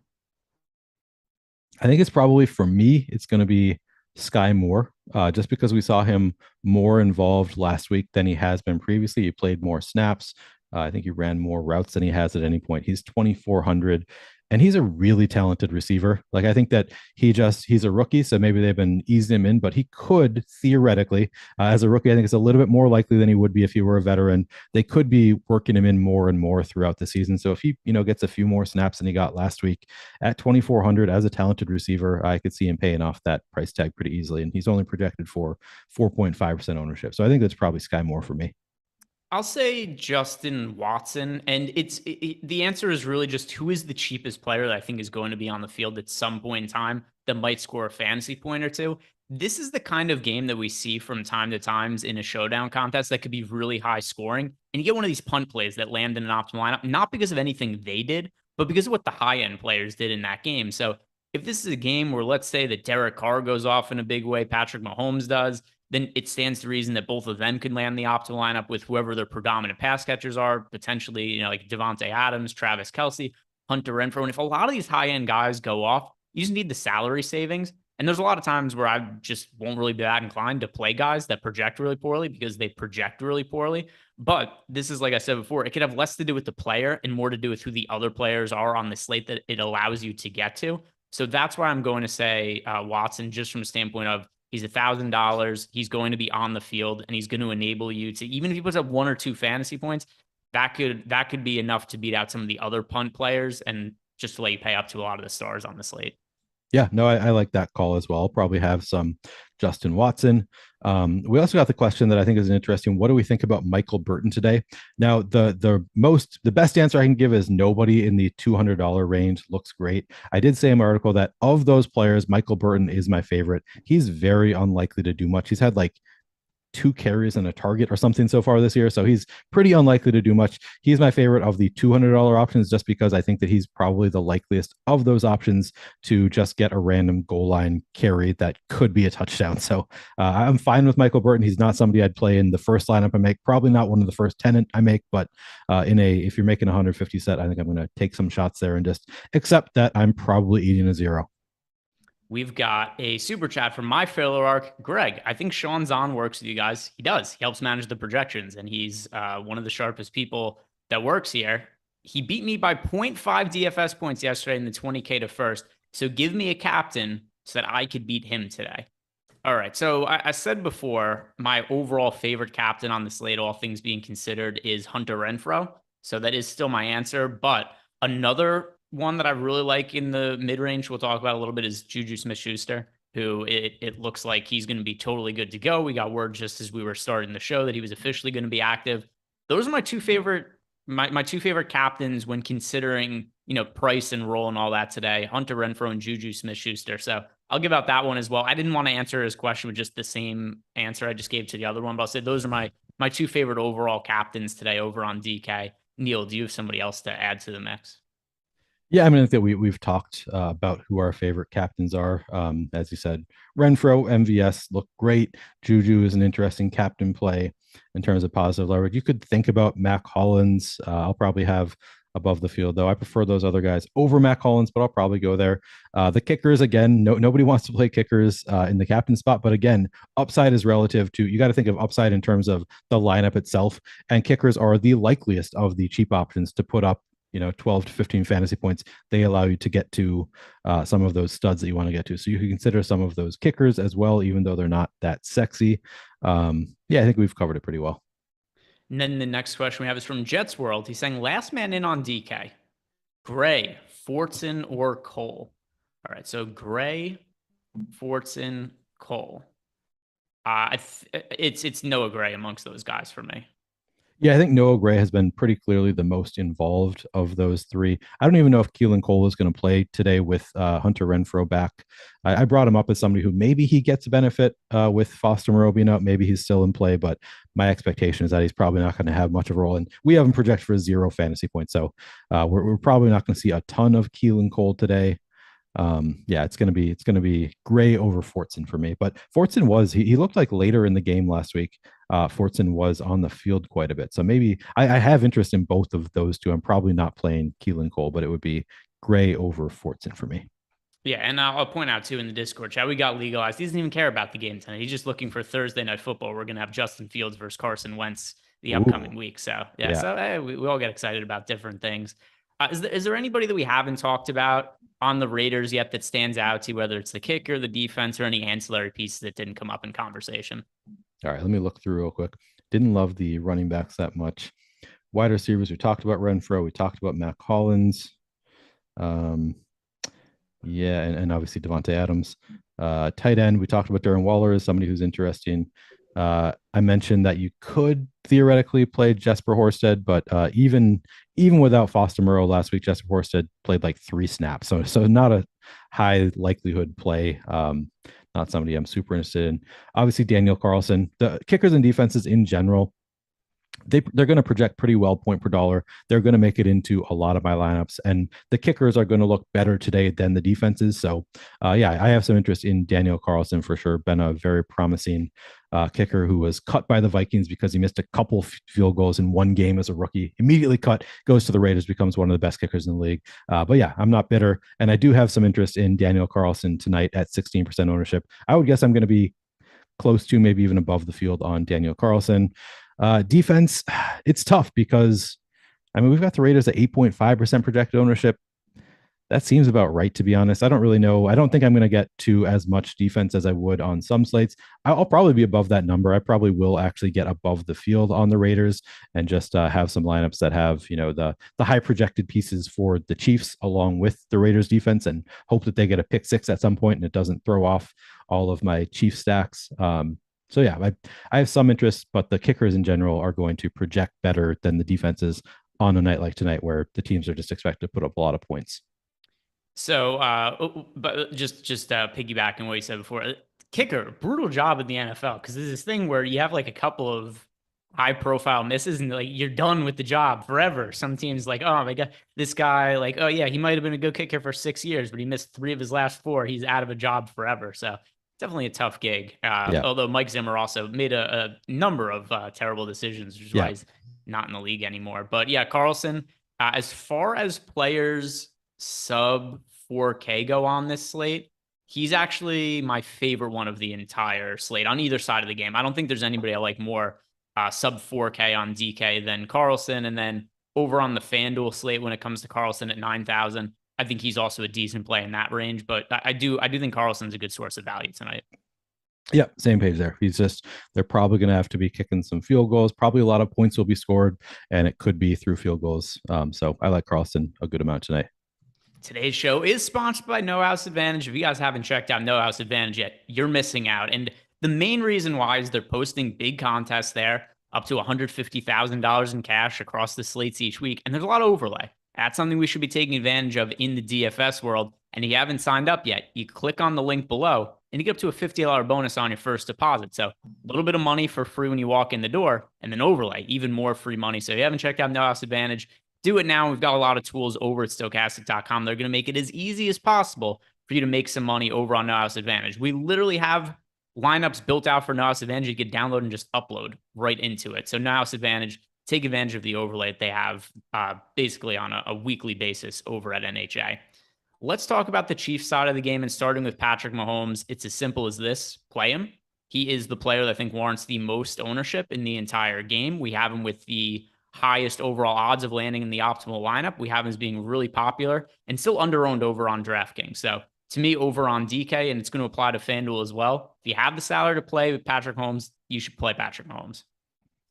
I think it's probably for me, it's going to be Sky Moore, just because we saw him more involved last week than he has been previously. He played more snaps. I think he ran more routes than he has at any point. He's 2,400 and he's a really talented receiver. Like, I think that he's a rookie, so maybe they've been easing him in, but he could theoretically, as a rookie, I think it's a little bit more likely than he would be if he were a veteran. They could be working him in more and more throughout the season. So if he, gets a few more snaps than he got last week at 2,400 as a talented receiver, I could see him paying off that price tag pretty easily. And he's only projected for 4.5% ownership. So I think that's probably Sky Moore for me. I'll say Justin Watson, and the answer is really just who is the cheapest player that I think is going to be on the field at some point in time that might score a fantasy point or two. This is the kind of game that we see from time to times in a showdown contest that could be really high scoring. And you get one of these punt plays that land in an optimal lineup, not because of anything they did, but because of what the high end players did in that game. So if this is a game where, let's say, that Derek Carr goes off in a big way, Patrick Mahomes does, then it stands to reason that both of them could land the optimal lineup with whoever their predominant pass catchers are, potentially, like Devontae Adams, Travis Kelsey, Hunter Renfro. And if a lot of these high end guys go off, you just need the salary savings. And there's a lot of times where I just won't really be that inclined to play guys that project really poorly because they project really poorly. But this is, like I said before, it could have less to do with the player and more to do with who the other players are on the slate that it allows you to get to. So that's why I'm going to say Watson, just from a standpoint of he's $1,000. He's going to be on the field, and he's going to enable you to, even if he puts up one or two fantasy points, that could be enough to beat out some of the other punt players and just to let you pay up to a lot of the stars on the slate. Yeah, no, I like that call as well. I'll probably have some Justin Watson. We also got the question that I think is interesting. What do we think about Michael Burton today? Now, the best answer I can give is nobody in the $200 range looks great. I did say in my article that of those players, Michael Burton is my favorite. He's very unlikely to do much. He's had like 2 carries and a target or something so far this year. So he's pretty unlikely to do much. He's my favorite of the $200 options just because I think that he's probably the likeliest of those options to just get a random goal line carry that could be a touchdown. So I'm fine with Michael Burton. He's not somebody I'd play in the first lineup I make, probably not one of the first 10 I make, but if you're making a 150 set, I think I'm going to take some shots there and just accept that I'm probably eating a zero. We've got a super chat from my fellow arc, Greg. I think Sean Zahn works with you guys. He does. He helps manage the projections, and he's one of the sharpest people that works here. He beat me by 0.5 DFS points yesterday in the 20K to first. So give me a captain so that I could beat him today. All right. So I said before, my overall favorite captain on the slate, all things being considered, is Hunter Renfro. So that is still my answer. But another one that I really like in the mid-range we'll talk about a little bit is Juju Smith-Schuster, who it looks like he's going to be totally good to go. We got word just as we were starting the show that he was officially going to be active. Those are my two favorite captains when considering, price and role and all that today, Hunter Renfro and Juju Smith-Schuster. So I'll give out that one as well. I didn't want to answer his question with just the same answer I just gave to the other one, but I'll say those are my two favorite overall captains today over on DK. Neil, do you have somebody else to add to the mix? Yeah, I mean, I think that we've talked about who our favorite captains are. As you said, Renfro, MVS look great. Juju is an interesting captain play in terms of positive leverage. You could think about Mac Hollins. I'll probably have above the field, though. I prefer those other guys over Mac Hollins, but I'll probably go there. The kickers, again, nobody wants to play kickers in the captain spot, but again, upside is relative to, you got to think of upside in terms of the lineup itself, and kickers are the likeliest of the cheap options to put up 12 to 15 fantasy points. They allow you to get to some of those studs that you want to get to. So you can consider some of those kickers as well, even though they're not that sexy. I think we've covered it pretty well. And then the next question we have is from Jets World. He's saying last man in on DK. Gray, Fortson, or Cole? All right, so Gray, Fortson, Cole. It's Noah Gray amongst those guys for me. Yeah, I think Noah Gray has been pretty clearly the most involved of those three. I don't even know if Keelan Cole is going to play today with Hunter Renfro back. I brought him up as somebody who maybe he gets a benefit with Foster Moreau being out. Maybe he's still in play, but my expectation is that he's probably not going to have much of a role. And we have him projected for 0 fantasy points. So we're probably not going to see a ton of Keelan Cole today. Yeah, it's gonna be Gray over Fortson for me. But Fortson he looked like later in the game last week. Fortson was on the field quite a bit. So maybe I have interest in both of those two. I'm probably not playing Keelan Cole, but it would be Gray over Fortson for me. Yeah, and I'll point out too in the Discord chat, we got legalized. He doesn't even care about the game tonight. He's just looking for Thursday night football. We're gonna have Justin Fields versus Carson Wentz the Ooh, upcoming week. So yeah, yeah. so hey, we all get excited about different things. Is there anybody that we haven't talked about on the Raiders yet that stands out to you, whether it's the kicker, the defense, or any ancillary pieces that didn't come up in conversation? All right, let me look through real quick. Didn't love the running backs that much. Wide receivers, we talked about Renfro, we talked about Matt Collins. Um, Yeah, and obviously Devontae Adams. Tight end, we talked about Darren Waller as somebody who's interesting. I mentioned that you could theoretically play Jesper Horsted, but even without Foster Moreau last week, Jesper Horsted played like 3 snaps, so not a high likelihood play. Not somebody I'm super interested in. Obviously, Daniel Carlson. The kickers and defenses in general, they're going to project pretty well point per dollar. They're going to make it into a lot of my lineups, and the kickers are going to look better today than the defenses. So, yeah, I have some interest in Daniel Carlson for sure. Been a very promising kicker who was cut by the Vikings because he missed a couple field goals in one game as a rookie. Immediately cut, goes to the Raiders, becomes one of the best kickers in the league. But yeah, I'm not bitter, and I do have some interest in Daniel Carlson tonight at 16% ownership. I would guess I'm going to be close to maybe even above the field on Daniel Carlson. Defense, it's tough because I mean we've got the Raiders at 8.5% projected ownership. That seems about right, to be honest. I don't really know. I don't think I'm going to get to as much defense as I would on some slates. I'll probably be above that number. I probably will actually get above the field on the Raiders and just have some lineups that have the high projected pieces for the Chiefs along with the Raiders defense, and hope that they get a pick six at some point and it doesn't throw off all of my Chief stacks. So yeah, I have some interest, but the kickers in general are going to project better than the defenses on a night like tonight, where the teams are just expected to put up a lot of points. So, but just piggybacking what you said before, kicker, brutal job in the NFL because there's this thing where you have like a couple of high profile misses and like you're done with the job forever. Some teams like, oh my god, this guy like, oh yeah, he might have been a good kicker for 6 years, but he missed 3 of his last 4. He's out of a job forever. So definitely a tough gig. Yeah. Although Mike Zimmer also made a number of terrible decisions, which is why Yeah. he's not in the league anymore. But yeah, Carlson, as far as players sub 4K go on this slate, he's actually my favorite one of the entire slate on either side of the game. I don't think there's anybody I like more sub 4K on DK than Carlson. And then over on the FanDuel slate, when it comes to Carlson at 9,000, I think he's also a decent play in that range. But I do think Carlson's a good source of value tonight. Yeah, same page there. They're probably going to have to be kicking some field goals. Probably a lot of points will be scored, and it could be through field goals. So I like Carlson a good amount tonight. Today's show is sponsored by No House Advantage. If you guys haven't checked out No House Advantage yet, you're missing out. And the main reason why is they're posting big contests there, up to $150,000 in cash across the slates each week. And there's a lot of overlay. That's something we should be taking advantage of in the DFS world. And if you haven't signed up yet, you click on the link below and you get up to a $50 bonus on your first deposit. So a little bit of money for free when you walk in the door, and then overlay, even more free money. So if you haven't checked out No House Advantage, do it now. We've got a lot of tools over at Stokastic.com. They're going to make it as easy as possible for you to make some money over on No House Advantage. We literally have lineups built out for No House Advantage. You can download and just upload right into it. So No House Advantage, take advantage of the overlay that they have basically on a weekly basis over at NHA. Let's talk about the Chiefs side of the game, and starting with Patrick Mahomes. It's as simple as this: play him. He is the player that I think warrants the most ownership in the entire game. We have him with the highest overall odds of landing in the optimal lineup. We have him as being really popular and still under-owned over on DraftKings. So to me, over on DK, and it's going to apply to FanDuel as well. If you have the salary to play with Patrick Mahomes, you should play Patrick Mahomes.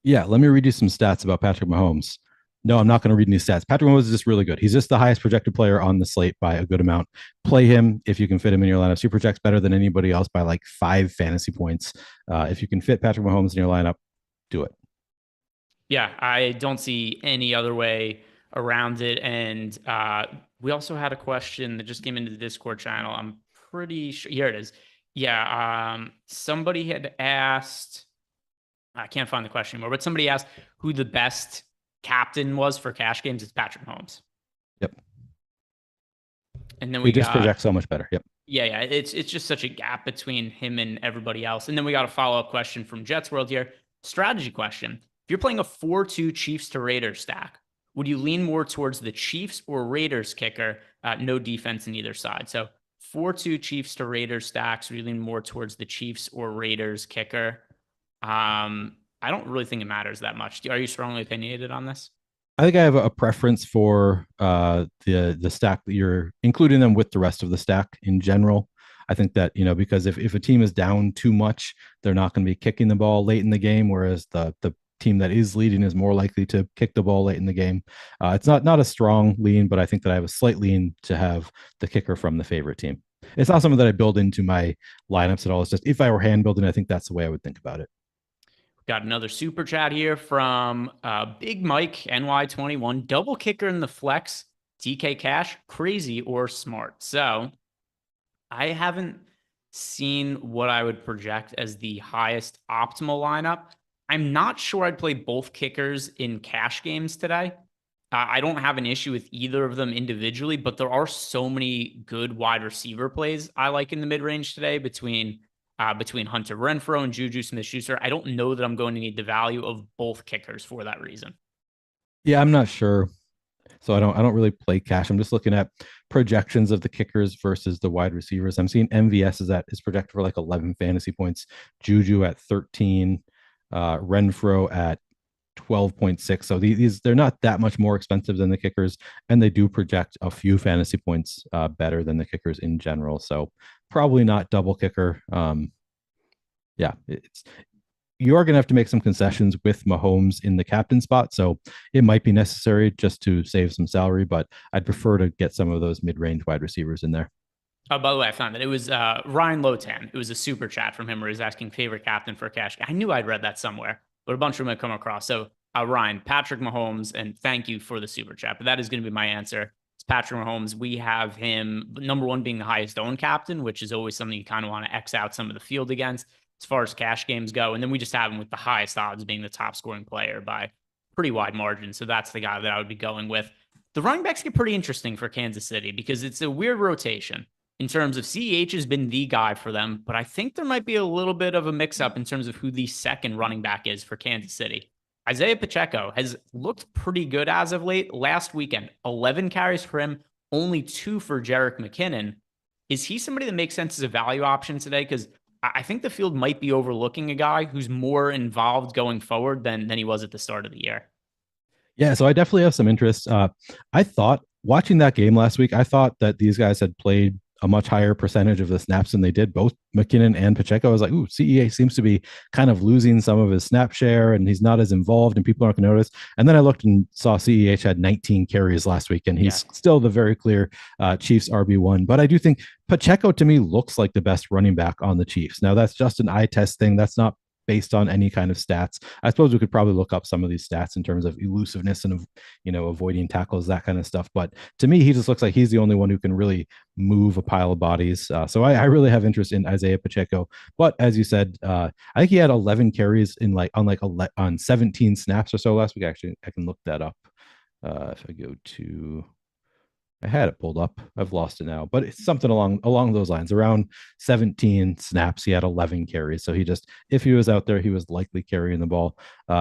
Yeah, let me read you some stats about Patrick Mahomes. No, I'm not going to read any stats. Patrick Mahomes is just really good. He's just the highest projected player on the slate by a good amount. Play him if you can fit him in your lineups. He projects better than anybody else by like 5 fantasy points. If you can fit Patrick Mahomes in your lineup, do it. Yeah, I don't see any other way around it. And we also had a question that just came into the Discord channel. I'm pretty sure. Here it is. Yeah, somebody had asked. I can't find the question anymore, but somebody asked who the best captain was for cash games. It's Patrick Mahomes. Yep. And then He we just got projects so much better. Yep. yeah. It's just such a gap between him and everybody else. And then we got a follow-up question from Jets World here. Strategy question. If you're playing a 4-2 Chiefs to Raiders stack, would you lean more towards the Chiefs or Raiders kicker? No defense in either side. So 4-2 Chiefs to Raiders stacks, would you lean more towards the Chiefs or Raiders kicker? I don't really think it matters that much. Are you strongly opinionated on this? I think I have a preference for the stack that you're including them with the rest of the stack in general. I think that, because if a team is down too much, they're not going to be kicking the ball late in the game, whereas the team that is leading is more likely to kick the ball late in the game. It's not a strong lean, but I think that I have a slight lean to have the kicker from the favorite team. It's not something that I build into my lineups at all. It's just if I were hand building, I think that's the way I would think about it. Got another super chat here from Big Mike NY21. Double kicker in the flex, DK Cash, crazy or smart? So I haven't seen what I would project as the highest optimal lineup. I'm not sure I'd play both kickers in cash games today. I don't have an issue with either of them individually, but there are so many good wide receiver plays I like in the mid range today between Hunter Renfro and Juju Smith-Schuster. I don't know that I'm going to need the value of both kickers for that reason. Yeah, I'm not sure. So I don't really play cash. I'm just looking at projections of the kickers versus the wide receivers. I'm seeing MVS is projected for like 11 fantasy points, Juju at 13, Renfro at 12.6. So they're not that much more expensive than the kickers, and they do project a few fantasy points better than the kickers in general. So probably not double kicker. Yeah, you are going to have to make some concessions with Mahomes in the captain spot. So it might be necessary just to save some salary, but I'd prefer to get some of those mid-range wide receivers in there. Oh, by the way, I found that it was Ryan Lotan. It was a super chat from him where he's asking favorite captain for a cash. I knew I'd read that somewhere, but a bunch of them had come across. So Ryan, Patrick Mahomes, and thank you for the super chat. But that is going to be my answer. It's Patrick Mahomes. We have him number one being the highest owned captain, which is always something you kind of want to X out some of the field against as far as cash games go. And then we just have him with the highest odds being the top scoring player by pretty wide margin. So that's the guy that I would be going with. The running backs get pretty interesting for Kansas City because it's a weird rotation in terms of CEH has been the guy for them, but I think there might be a little bit of a mix up in terms of who the second running back is for Kansas City. Isaiah Pacheco has looked pretty good as of late. Last weekend, 11 carries for him, only 2 for Jerick McKinnon. Is he somebody that makes sense as a value option today? Because I think the field might be overlooking a guy who's more involved going forward than he was at the start of the year. Yeah, so I definitely have some interest. I thought watching that game last week, I thought that these guys had played a much higher percentage of the snaps than they did, both McKinnon and Pacheco. I was like, ooh, CEH seems to be kind of losing some of his snap share and he's not as involved and people aren't going to notice. And then I looked and saw CEH had 19 carries last week and he's still the very clear Chiefs RB1. But I do think Pacheco to me looks like the best running back on the Chiefs. Now that's just an eye test thing. That's not based on any kind of stats. I suppose we could probably look up some of these stats in terms of elusiveness and, avoiding tackles, that kind of stuff. But to me, he just looks like he's the only one who can really move a pile of bodies. So I really have interest in Isaiah Pacheco. But as you said, I think he had 11 carries on 17 snaps or so last week. Actually, I can look that up. If I go to I had it pulled up. I've lost it now, but it's something along those lines. Around 17 snaps, he had 11 carries. So if he was out there, he was likely carrying the ball.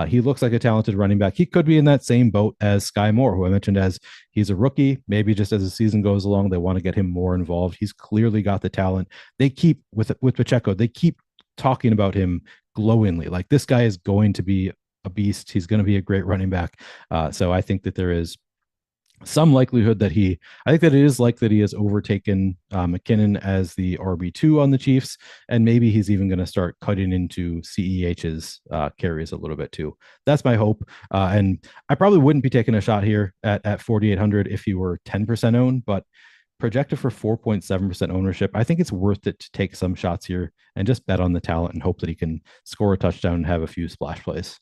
He looks like a talented running back. He could be in that same boat as Sky Moore, who I mentioned as he's a rookie. Maybe just as the season goes along, they want to get him more involved. He's clearly got the talent. They keep with Pacheco. They keep talking about him glowingly. Like this guy is going to be a beast. He's going to be a great running back. So I think that there is some likelihood that he has overtaken McKinnon as the RB2 on the Chiefs, and maybe he's even going to start cutting into CEH's carries a little bit too. That's my hope. And I probably wouldn't be taking a shot here at 4,800 if he were 10% owned, but projected for 4.7% ownership, I think it's worth it to take some shots here and just bet on the talent and hope that he can score a touchdown and have a few splash plays.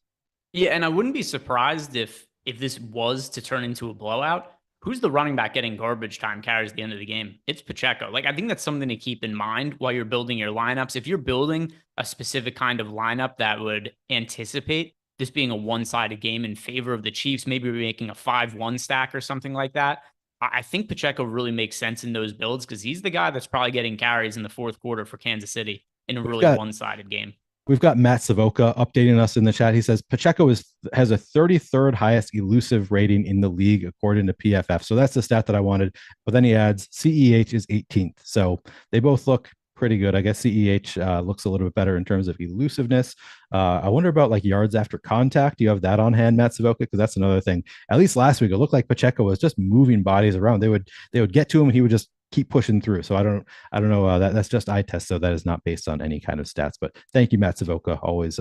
Yeah, and I wouldn't be surprised if this was to turn into a blowout. Who's the running back getting garbage time carries at the end of the game? It's Pacheco. Like, I think that's something to keep in mind while you're building your lineups. If you're building a specific kind of lineup that would anticipate this being a one-sided game in favor of the Chiefs, maybe you're making a 5-1 stack or something like that. I think Pacheco really makes sense in those builds because he's the guy that's probably getting carries in the fourth quarter for Kansas City in a We've really got one-sided game. We've got Matt Savoca updating us in the chat. He says Pacheco has a 33rd highest elusive rating in the league according to PFF. So that's the stat that I wanted. But then he adds CEH is 18th. So they both look pretty good. I guess CEH looks a little bit better in terms of elusiveness. I wonder about like yards after contact. Do you have that on hand, Matt Savoca? Because that's another thing. At least last week, it looked like Pacheco was just moving bodies around. They would get to him and he would just keep pushing through. So I don't know. That's just eye test, so that is not based on any kind of stats. But thank you, Matt Savoca. Always,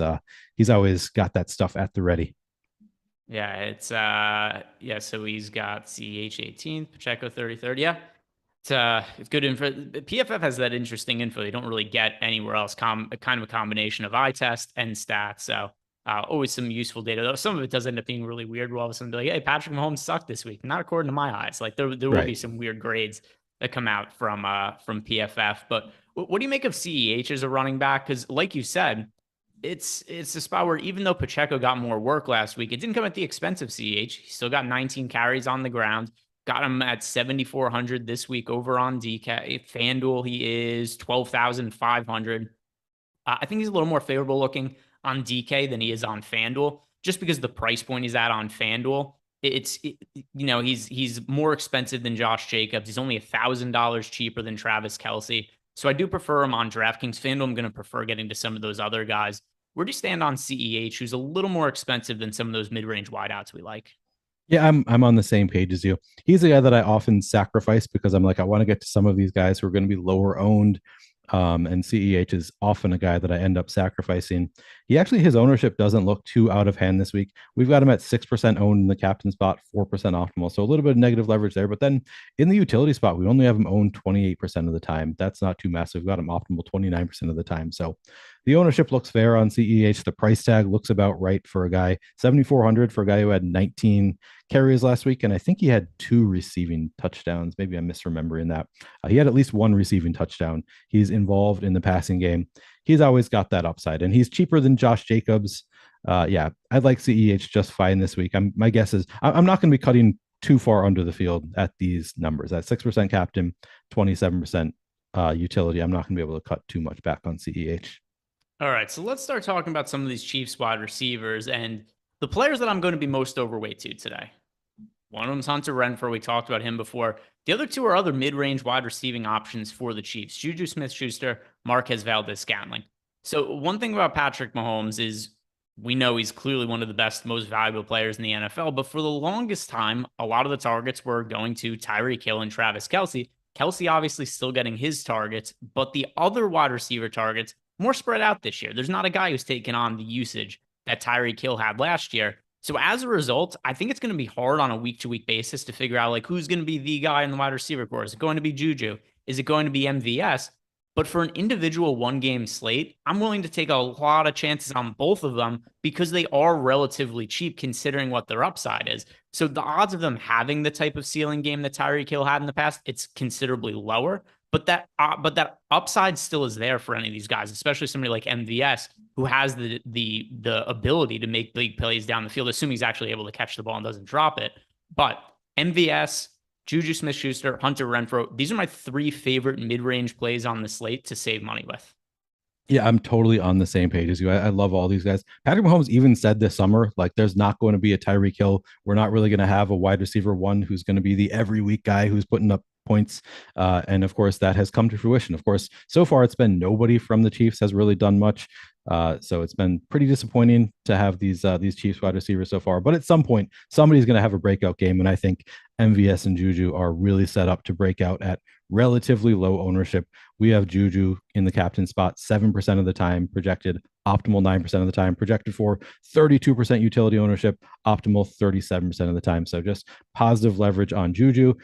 he's always got that stuff at the ready. Yeah, it's yeah, so he's got CH 18th, Pacheco 33rd. Yeah. It's good info. PFF has that interesting info they don't really get anywhere else. Kind of a combination of eye test and stats. So always some useful data. Though some of it does end up being really weird. We'll all of a sudden be like, "Hey, Patrick Mahomes sucked this week." Not according to my eyes. Like there will be Right. some weird grades that come out from PFF. But what do you make of CEH as a running back? Because like you said, it's a spot where even though Pacheco got more work last week, it didn't come at the expense of CH. He still got 19 carries on the ground. Got him at 7,400 this week over on DK. FanDuel, he is 12,500. I think he's a little more favorable looking on DK than he is on FanDuel, just because the price point he's at on FanDuel. He's more expensive than Josh Jacobs. He's only $1,000 cheaper than Travis Kelsey. So I do prefer him on DraftKings FanDuel. I'm going to prefer getting to some of those other guys. Where do you stand on CEH, who's a little more expensive than some of those mid-range wideouts we like? Yeah, I'm on the same page as you. He's a guy that I often sacrifice because I'm like, I want to get to some of these guys who are going to be lower owned. And CEH is often a guy that I end up sacrificing. His ownership doesn't look too out of hand this week. We've got him at 6% owned in the captain spot, 4% optimal. So a little bit of negative leverage there. But then in the utility spot, we only have him owned 28% of the time. That's not too massive. We've got him optimal 29% of the time. So the ownership looks fair on CEH. The price tag looks about right for a guy, 7,400 for a guy who had 19 carries last week. And I think he had 2 receiving touchdowns. Maybe I'm misremembering that. He had at least 1 receiving touchdown. He's involved in the passing game. He's always got that upside, and he's cheaper than Josh Jacobs. Yeah, I'd like CEH just fine this week. My guess is I'm not going to be cutting too far under the field at these numbers. At 6% captain, 27% utility, I'm not going to be able to cut too much back on CEH. All right, so let's start talking about some of these Chiefs wide receivers and the players that I'm going to be most overweight to today. One of them's Hunter Renfro. We talked about him before. The other 2 are other mid-range wide receiving options for the Chiefs: Juju Smith-Schuster, Marquez Valdes-Scantling. So one thing about Patrick Mahomes is we know he's clearly one of the best, most valuable players in the NFL. But for the longest time, a lot of the targets were going to Tyreek Hill and Travis Kelsey. Kelsey obviously still getting his targets, but the other wide receiver targets more spread out this year. There's not a guy who's taken on the usage that Tyreek Hill had last year. So as a result, I think it's going to be hard on a week-to-week basis to figure out like who's going to be the guy in the wide receiver core. Is it going to be Juju? Is it going to be MVS? But for an individual one-game slate, I'm willing to take a lot of chances on both of them because they are relatively cheap considering what their upside is. So the odds of them having the type of ceiling game that Tyreek Hill had in the past, it's considerably lower. But that upside still is there for any of these guys, especially somebody like MVS who has the ability to make big plays down the field, assuming he's actually able to catch the ball and doesn't drop it. But MVS, Juju Smith-Schuster, Hunter Renfro, these are my 3 favorite mid-range plays on the slate to save money with. Yeah, I'm totally on the same page as you. I love all these guys. Patrick Mahomes even said this summer, like, there's not going to be a Tyreek Hill. We're not really going to have a wide receiver one who's going to be the every week guy who's putting up points. And of course, that has come to fruition. Of course, so far it's been nobody from the Chiefs has really done much. So it's been pretty disappointing to have these Chiefs wide receivers so far. But at some point, somebody's going to have a breakout game, and I think MVS and Juju are really set up to break out at relatively low ownership. We have Juju in the captain spot 7% of the time, projected optimal 9% of the time, projected for 32% utility ownership, optimal 37% of the time. So just positive leverage on Juju.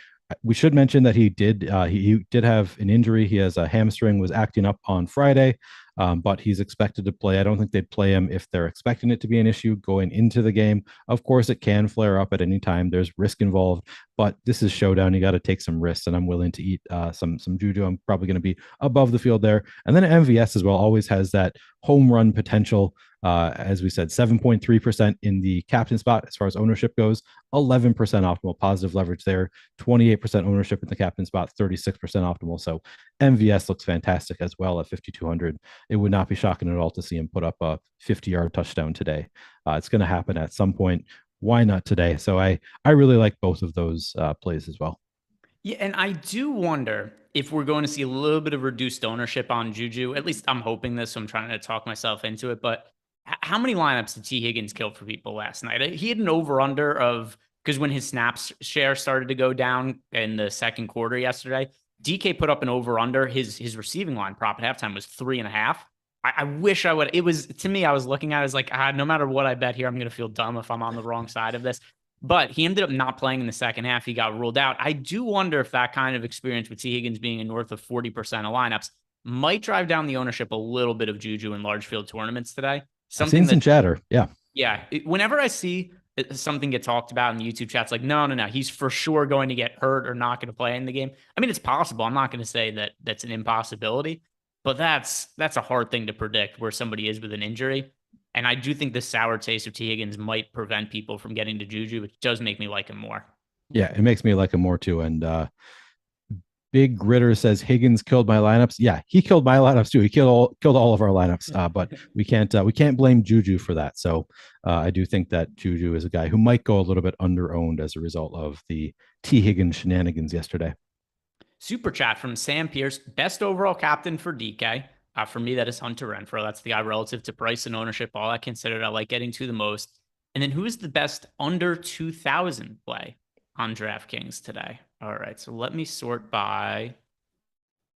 We should mention that he did have an injury. He has a hamstring, was acting up on Friday. but he's expected to play. I don't think they'd play him if they're expecting it to be an issue going into the game. Of course, it can flare up at any time. There's risk involved, but this is Showdown. You got to take some risks, and I'm willing to eat some Juju. I'm probably going to be above the field there. And then MVS as well always has that home run potential. As we said, 7.3% in the captain spot as far as ownership goes, 11% optimal positive leverage there, 28% ownership in the captain spot, 36% optimal. So MVS looks fantastic as well at 5,200. It would not be shocking at all to see him put up a 50-yard touchdown today. It's going to happen at some point. Why not today? So I really like both of those plays as well. Yeah, and I do wonder if we're going to see a little bit of reduced ownership on Juju. At least I'm hoping this, so I'm trying to talk myself into it. But how many lineups did T. Higgins kill for people last night? He had an over-under of, because when his snaps share started to go down in the second quarter yesterday, DK put up an over-under. His receiving line prop at halftime was 3.5. I wish I would. It was, to me, I was looking at it as like, no matter what I bet here, I'm going to feel dumb if I'm on the wrong side of this. But he ended up not playing in the second half. He got ruled out. I do wonder if that kind of experience with T. Higgins being in north of 40% of lineups might drive down the ownership a little bit of Juju in large field tournaments today. I've seen some chatter. Yeah. Yeah. Whenever I see something get talked about in the YouTube chats, like, no, he's for sure going to get hurt or not going to play in the game. I mean, it's possible. I'm not going to say that that's an impossibility, but that's a hard thing to predict where somebody is with an injury. And I do think the sour taste of T. Higgins might prevent people from getting to Juju, which does make me like him more. Yeah, it makes me like him more too. And Big Gritter says Higgins killed my lineups. Yeah, he killed my lineups too. He killed all of our lineups. But we can't blame Juju for that. So I do think that Juju is a guy who might go a little bit under-owned as a result of the T. Higgins shenanigans yesterday. Super chat from Sam Pierce, best overall captain for DK. For me, that is Hunter Renfro. That's the guy relative to price and ownership, all that considered. I like getting to the most. And then who is the best under 2,000 play on DraftKings today? All right, so let me sort by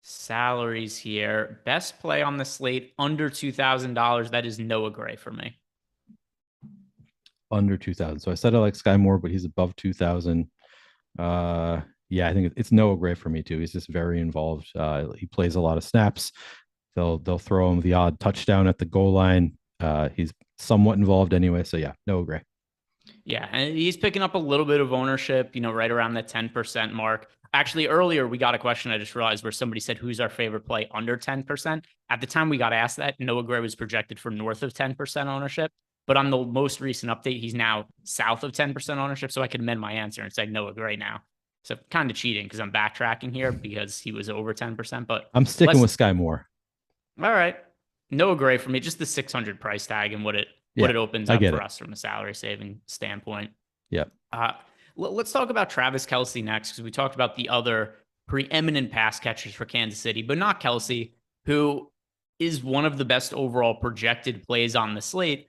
salaries here. Best play on the slate under $2,000. That is Noah Gray for me. Under 2,000. So I said I like Sky Moore, but he's above 2,000. Yeah, I think it's Noah Gray for me too. He's just very involved. He plays a lot of snaps. They'll throw him the odd touchdown at the goal line. He's somewhat involved anyway. So yeah, Noah Gray. Yeah, and he's picking up a little bit of ownership, right around the 10% mark. Actually, earlier we got a question I just realized where somebody said, who's our favorite play under 10%? At the time we got asked that, Noah Gray was projected for north of 10% ownership. But on the most recent update, he's now south of 10% ownership. So I could amend my answer and say Noah Gray now. So kind of cheating because I'm backtracking here because he was over 10%. But I'm sticking with Sky Moore. All right. Noah Gray for me, just the 600 price tag and what it opens up for us from a salary saving standpoint. Yeah. Let's talk about Travis Kelsey next, because we talked about the other preeminent pass catchers for Kansas City, but not Kelsey, who is one of the best overall projected plays on the slate.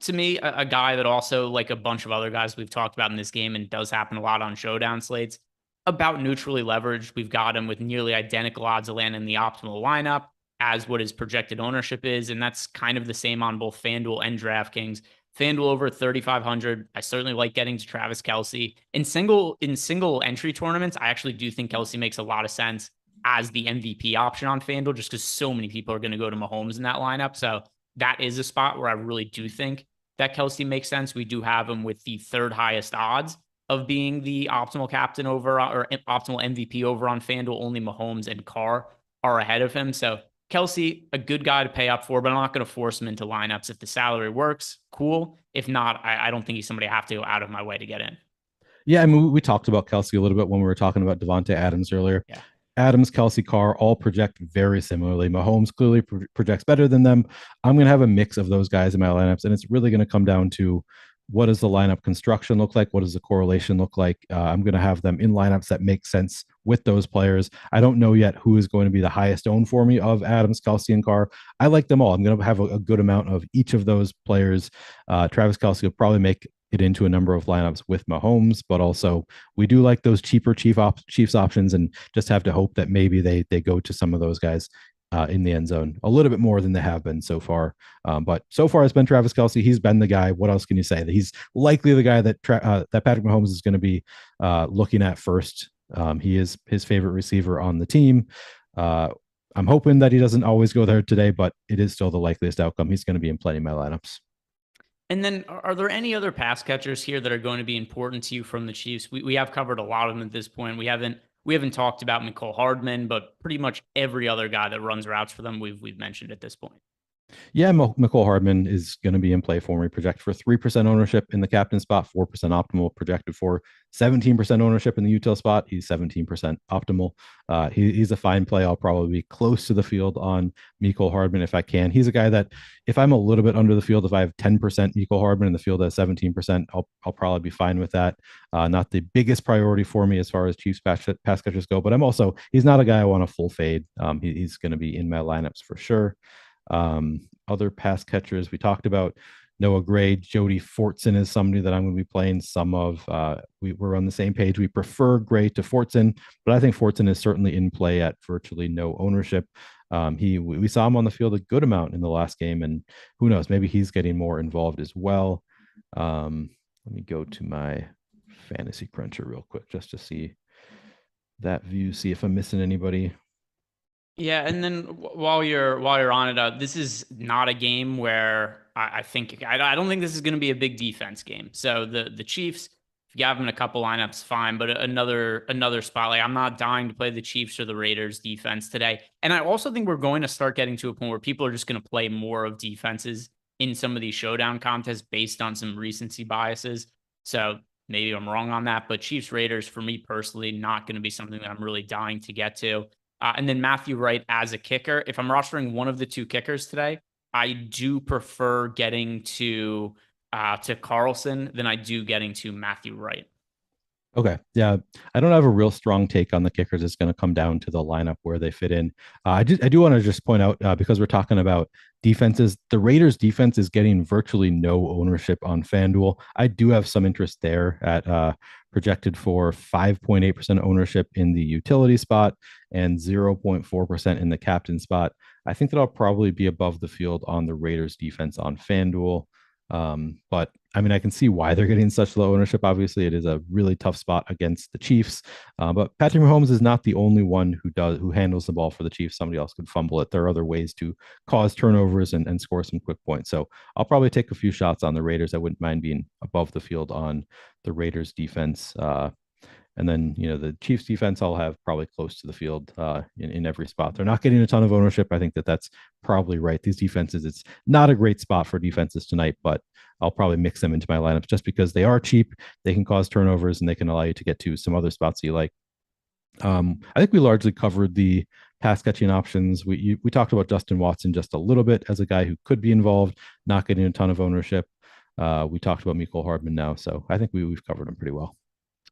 To me, a guy that also, like a bunch of other guys we've talked about in this game, and does happen a lot on showdown slates, about neutrally leveraged. We've got him with nearly identical odds of landing in the optimal lineup as what his projected ownership is. And that's kind of the same on both FanDuel and DraftKings. FanDuel over 3,500. I certainly like getting to Travis Kelsey. In single entry tournaments, I actually do think Kelsey makes a lot of sense as the MVP option on FanDuel, just because so many people are going to go to Mahomes in that lineup. So that is a spot where I really do think that Kelsey makes sense. We do have him with the third highest odds of being the optimal captain over, or optimal MVP over on FanDuel. Only Mahomes and Carr are ahead of him. So Kelsey, a good guy to pay up for, but I'm not going to force him into lineups. If the salary works, cool. If not, I don't think he's somebody I have to go out of my way to get in. Yeah, I mean, we talked about Kelsey a little bit when we were talking about Devontae Adams earlier. Yeah. Adams, Kelsey, Carr all project very similarly. Mahomes clearly projects better than them. I'm going to have a mix of those guys in my lineups, and it's really going to come down to what does the lineup construction look like? What does the correlation look like? I'm going to have them in lineups that make sense with those players. I don't know yet who is going to be the highest owned for me of Adams, Kelsey, and Carr. I like them all. I'm going to have a good amount of each of those players. Travis Kelsey will probably make it into a number of lineups with Mahomes, but also we do like those cheaper Chiefs options, and just have to hope that maybe they go to some of those guys in the end zone a little bit more than they have been so far. But so far it's been Travis Kelsey. He's been the guy. What else can you say? That he's likely the guy that that Patrick Mahomes is going to be looking at first. He is his favorite receiver on the team. I'm hoping that he doesn't always go there today, but it is still the likeliest outcome. He's going to be in plenty of my lineups. And then are there any other pass catchers here that are going to be important to you from the Chiefs? We have covered a lot of them at this point. We haven't talked about Mecole Hardman, but pretty much every other guy that runs routes for them we've mentioned at this point. Yeah, Mecole Hardman is going to be in play for me. Projected for 3% ownership in the captain spot, 4% optimal. Projected for 17% ownership in the util spot. He's 17% optimal. He's a fine play. I'll probably be close to the field on Mecole Hardman if I can. He's a guy that if I'm a little bit under the field, if I have 10% Mecole Hardman in the field at 17%, I'll probably be fine with that. Not the biggest priority for me as far as Chiefs pass catchers go, but he's not a guy I want to full fade. He's going to be in my lineups for sure. Other pass catchers we talked about, Noah Gray, Jody Fortson is somebody that I'm going to be playing some of. We're on the same page. We prefer Gray to Fortson, but I think Fortson is certainly in play at virtually no ownership. We saw him on the field a good amount in the last game, and who knows, maybe he's getting more involved as well. Let me go to my fantasy cruncher real quick just to see that view, see if I'm missing anybody. Yeah, and then while you're on it, this is not a game where I don't think this is going to be a big defense game. So the Chiefs, if you have them in a couple lineups, fine. But another spot, like I'm not dying to play the Chiefs or the Raiders defense today. And I also think we're going to start getting to a point where people are just going to play more of defenses in some of these showdown contests based on some recency biases. So maybe I'm wrong on that, but Chiefs Raiders for me personally not going to be something that I'm really dying to get to. And then Matthew Wright as a kicker. If I'm rostering one of the two kickers today, I do prefer getting to Carlson than I do getting to Matthew Wright. Okay. Yeah. I don't have a real strong take on the kickers. It's going to come down to the lineup where they fit in. I do want to just point out, because we're talking about defenses, the Raiders defense is getting virtually no ownership on FanDuel. I do have some interest there at projected for 5.8% ownership in the utility spot and 0.4% in the captain spot. I think that I'll probably be above the field on the Raiders defense on FanDuel. But I mean, I can see why they're getting such low ownership. Obviously, it is a really tough spot against the Chiefs. But Patrick Mahomes is not the only one who handles the ball for the Chiefs. Somebody else could fumble it. There are other ways to cause turnovers and score some quick points. So I'll probably take a few shots on the Raiders. I wouldn't mind being above the field on the Raiders defense. And then, the Chiefs defense, I'll have probably close to the field in every spot. They're not getting a ton of ownership. I think that's probably right. These defenses, it's not a great spot for defenses tonight, but I'll probably mix them into my lineups just because they are cheap. They can cause turnovers and they can allow you to get to some other spots you like. I think we largely covered the pass catching options. We talked about Justin Watson just a little bit as a guy who could be involved, not getting a ton of ownership. We talked about Mecole Hardman now, so I think we've covered him pretty well.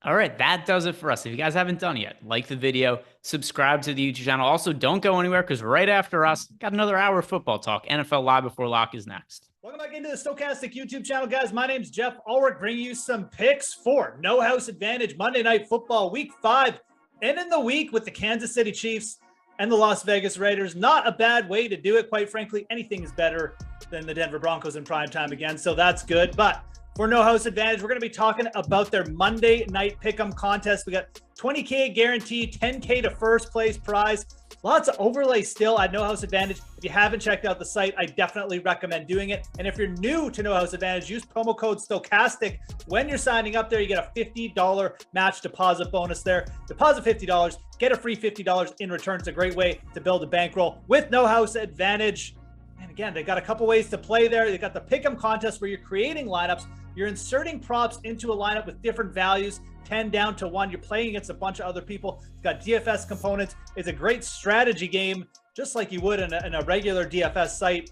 All right, that does it for us. If you guys haven't done yet, like the video, subscribe to the YouTube channel. Also, don't go anywhere because right after us, got another hour of football talk. NFL Live Before Lock is next. Welcome back into the Stokastic YouTube channel, guys. My name's Jeff Ulrich, bringing you some picks for No House Advantage Monday Night Football Week 5. And in the week with the Kansas City Chiefs and the Las Vegas Raiders. Not a bad way to do it, quite frankly. Anything is better than the Denver Broncos in primetime again, so that's good. But for No House Advantage, we're going to be talking about their Monday Night Pick'em contest. We got $20K guaranteed, $10K to first place prize. Lots of overlay still at No House Advantage. If you haven't checked out the site, I definitely recommend doing it. And if you're new to No House Advantage, use promo code Stokastic. When you're signing up there, you get a $50 match deposit bonus there. Deposit $50, get a free $50 in return. It's a great way to build a bankroll with No House Advantage. And again, they got a couple ways to play there. They got the Pick'em contest where you're creating lineups. You're inserting props into a lineup with different values, 10 down to 1. You're playing against a bunch of other people. It's got DFS components. It's a great strategy game, just like you would in a regular DFS site.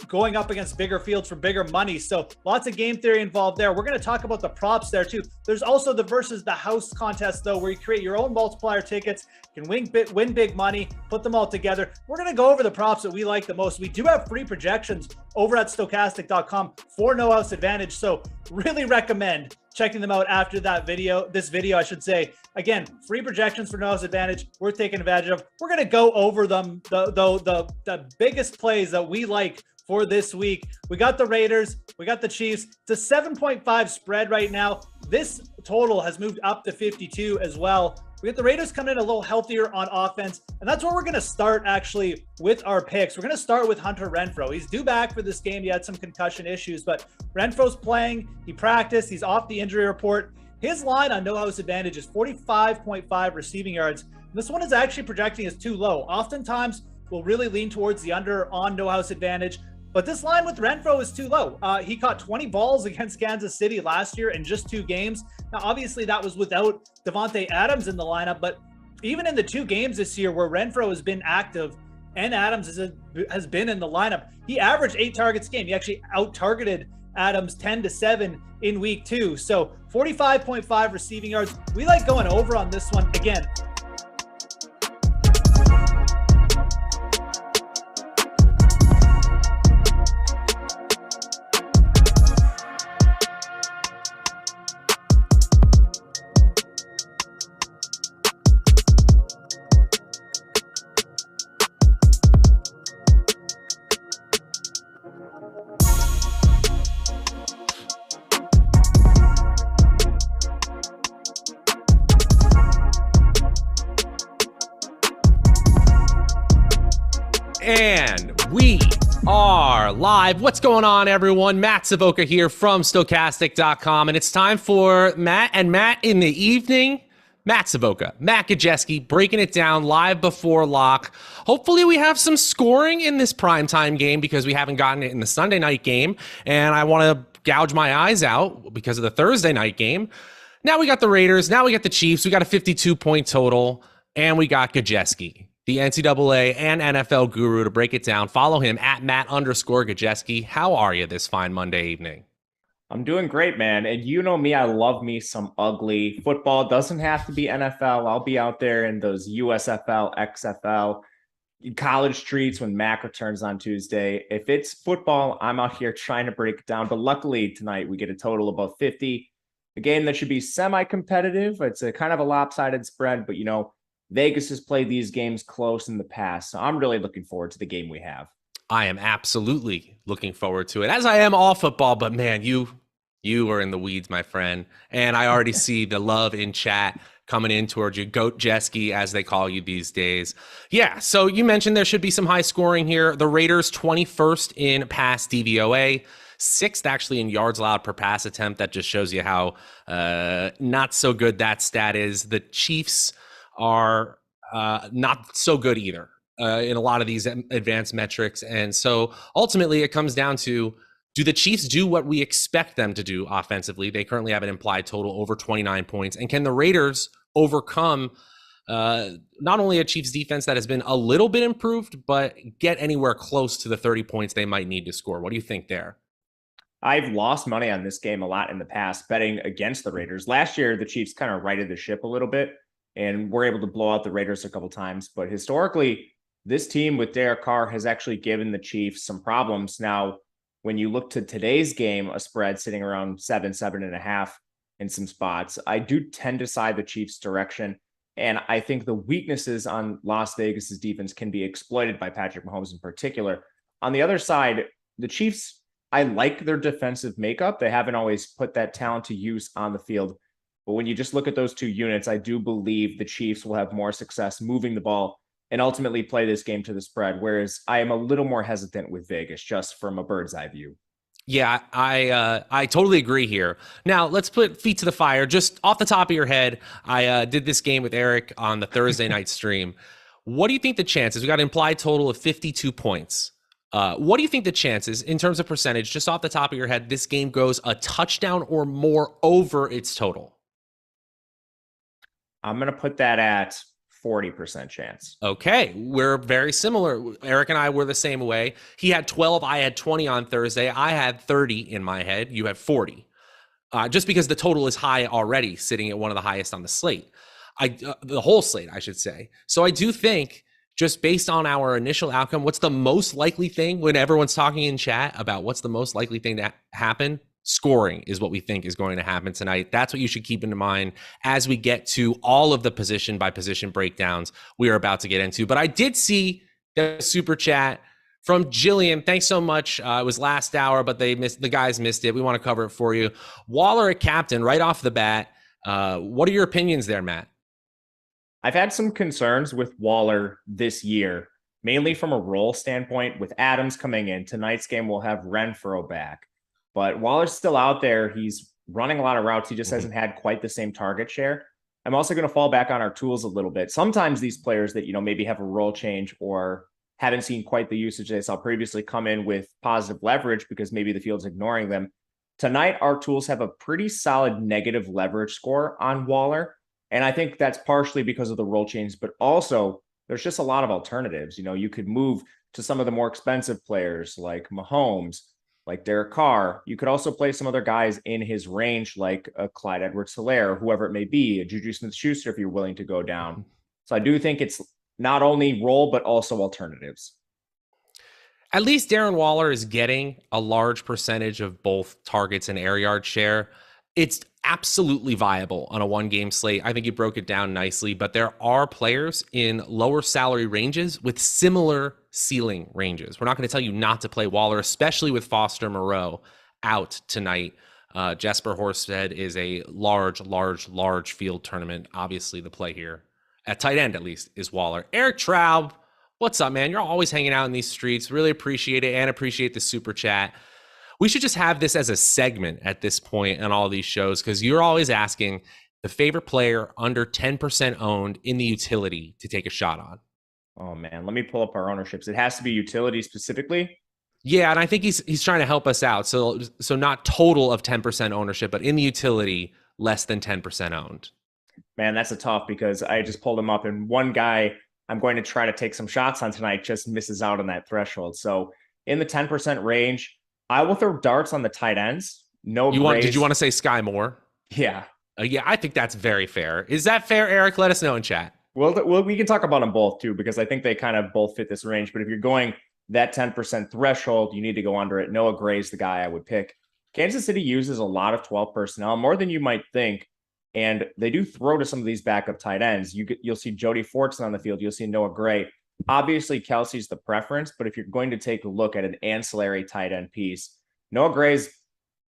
Going up against bigger fields for bigger money. So lots of game theory involved there. We're going to talk about the props there too. There's also the versus the house contest though, where you create your own multiplier tickets, you can win big money, put them all together. We're going to go over the props that we like the most. We do have free projections over at stokastic.com for No House Advantage. So really recommend checking them out after this video, I should say. Again, free projections for No House Advantage, worth taking advantage of. We're going to go over them, the biggest plays that we like for this week. We got the Raiders, we got the Chiefs. It's a 7.5 spread right now. This total has moved up to 52 as well. We got the Raiders coming in a little healthier on offense, and that's where we're going to start actually with our picks. We're going to start with Hunter Renfro. He's due back for this game. He had some concussion issues, but Renfro's playing. He practiced. He's off the injury report. His line on no house advantage is 45.5 receiving yards. This one is actually projecting as too low. Oftentimes, we'll really lean towards the under on no house advantage. But this line with Renfro is too low. He caught 20 balls against Kansas City last year in just 2 games. Now, obviously, that was without Davante Adams in the lineup. But even in the 2 games this year where Renfro has been active and Adams has been in the lineup, he averaged 8 targets a game. He actually out-targeted Adams 10-7 in week 2. So 45.5 receiving yards. We like going over on this one. Again, And we are live. What's going on, everyone? Matt Savoca here from Stokastic.com, and it's time for Matt in the evening. Matt Savoca, Matt Gajewski, breaking it down live before lock. Hopefully we have some scoring in this primetime game because we haven't gotten it in the Sunday night game, and I want to gouge my eyes out because of the Thursday night game. Now we got the Raiders. Now we got the Chiefs. We got a 52-point total, and we got Gajewski, the NCAA and NFL guru, to break it down. Follow him at Matt_Gajewski. How are you this fine Monday evening? I'm doing great, man. And you know me, I love me some ugly football. Doesn't have to be NFL. I'll be out there in those USFL, XFL, college treats when Mac returns on Tuesday. If it's football, I'm out here trying to break it down. But luckily tonight we get a total above 50. A game that should be semi-competitive. It's a kind of a lopsided spread, but you know, Vegas has played these games close in the past, so I'm really looking forward to the game we have. I am absolutely looking forward to it, as I am all football, but man, you are in the weeds, my friend, and I already see the love in chat coming in towards you, Goat Jesky, as they call you these days. Yeah, so you mentioned there should be some high scoring here. The Raiders 21st in pass DVOA, 6th actually in yards allowed per pass attempt. That just shows you how not so good that stat is. The Chiefs are not so good either in a lot of these advanced metrics. And so ultimately it comes down to, do the Chiefs do what we expect them to do offensively? They currently have an implied total over 29 points. And can the Raiders overcome not only a Chiefs defense that has been a little bit improved, but get anywhere close to the 30 points they might need to score? What do you think there? I've lost money on this game a lot in the past, betting against the Raiders. Last year, the Chiefs kind of righted the ship a little bit, and we're able to blow out the Raiders a couple times. But historically, this team with Derek Carr has actually given the Chiefs some problems. Now, when you look to today's game, a spread sitting around 7.5 in some spots, I do tend to side the Chiefs' direction. And I think the weaknesses on Las Vegas's defense can be exploited by Patrick Mahomes in particular. On the other side, the Chiefs, I like their defensive makeup. They haven't always put that talent to use on the field. But when you just look at those 2 units, I do believe the Chiefs will have more success moving the ball and ultimately play this game to the spread, whereas I am a little more hesitant with Vegas just from a bird's eye view. Yeah, I totally agree here. Now, let's put feet to the fire. Just off the top of your head, I did this game with Eric on the Thursday night stream. What do you think the chances? We got an implied total of 52 points. What do you think the chances, in terms of percentage, just off the top of your head, this game goes a touchdown or more over its total? I'm going to put that at 40% chance. Okay, we're very similar. Eric and I were the same way. He had 12, I had 20 on Thursday. I had 30 in my head. You had 40. Just because the total is high already, sitting at one of the highest on the slate. The whole slate, I should say. So I do think, just based on our initial outcome, what's the most likely thing when everyone's talking in chat about what's the most likely thing to happen? Scoring is what we think is going to happen tonight. That's what you should keep in mind as we get to all of the position by position breakdowns we are about to get into. But I did see the super chat from Jillian. Thanks so much. It was last hour, but the guys missed it. We want to cover it for you. Waller at captain right off the bat. What are your opinions there, Matt? I've had some concerns with Waller this year, mainly from a role standpoint with Adams coming in. Tonight's game will have Renfro back, but Waller's still out there. He's running a lot of routes. He just hasn't had quite the same target share. I'm also going to fall back on our tools a little bit. Sometimes these players that, maybe have a role change or haven't seen quite the usage they saw previously come in with positive leverage because maybe the field's ignoring them. Tonight, our tools have a pretty solid negative leverage score on Waller. And I think that's partially because of the role change, but also there's just a lot of alternatives. You could move to some of the more expensive players like Mahomes, like Derek Carr. You could also play some other guys in his range, like a Clyde Edwards-Helaire, whoever it may be, a Juju Smith-Schuster, if you're willing to go down. So I do think it's not only role, but also alternatives. At least Darren Waller is getting a large percentage of both targets and air yard share. It's absolutely viable on a one-game slate. I think you broke it down nicely, but there are players in lower salary ranges with similar ceiling ranges. We're not going to tell you not to play Waller, especially with Foster Moreau out tonight. Jesper Horsted is a large field tournament. Obviously, the play here, at tight end at least, is Waller. Eric Traub, what's up, man? You're always hanging out in these streets. Really appreciate it and appreciate the super chat. We should just have this as a segment at this point on all these shows because you're always asking the favorite player under 10% owned in the utility to take a shot on. Oh, man. Let me pull up our ownerships. It has to be utility specifically. Yeah, and I think he's trying to help us out. So not total of 10% ownership, but in the utility, less than 10% owned. Man, that's a tough because I just pulled him up, and one guy I'm going to try to take some shots on tonight just misses out on that threshold. So in the 10% range, I will throw darts on the tight ends. Did you want to say Sky Moore? Yeah. Yeah, I think that's very fair. Is that fair, Eric? Let us know in chat. Well, we can talk about them both too, because I think they kind of both fit this range. But if you're going that 10% threshold, you need to go under it. Noah Gray's the guy I would pick. Kansas City uses a lot of 12 personnel, more than you might think. And they do throw to some of these backup tight ends. You'll see Jody Fortson on the field. You'll see Noah Gray. Obviously, Kelsey's the preference, but if you're going to take a look at an ancillary tight end piece, Noah Gray's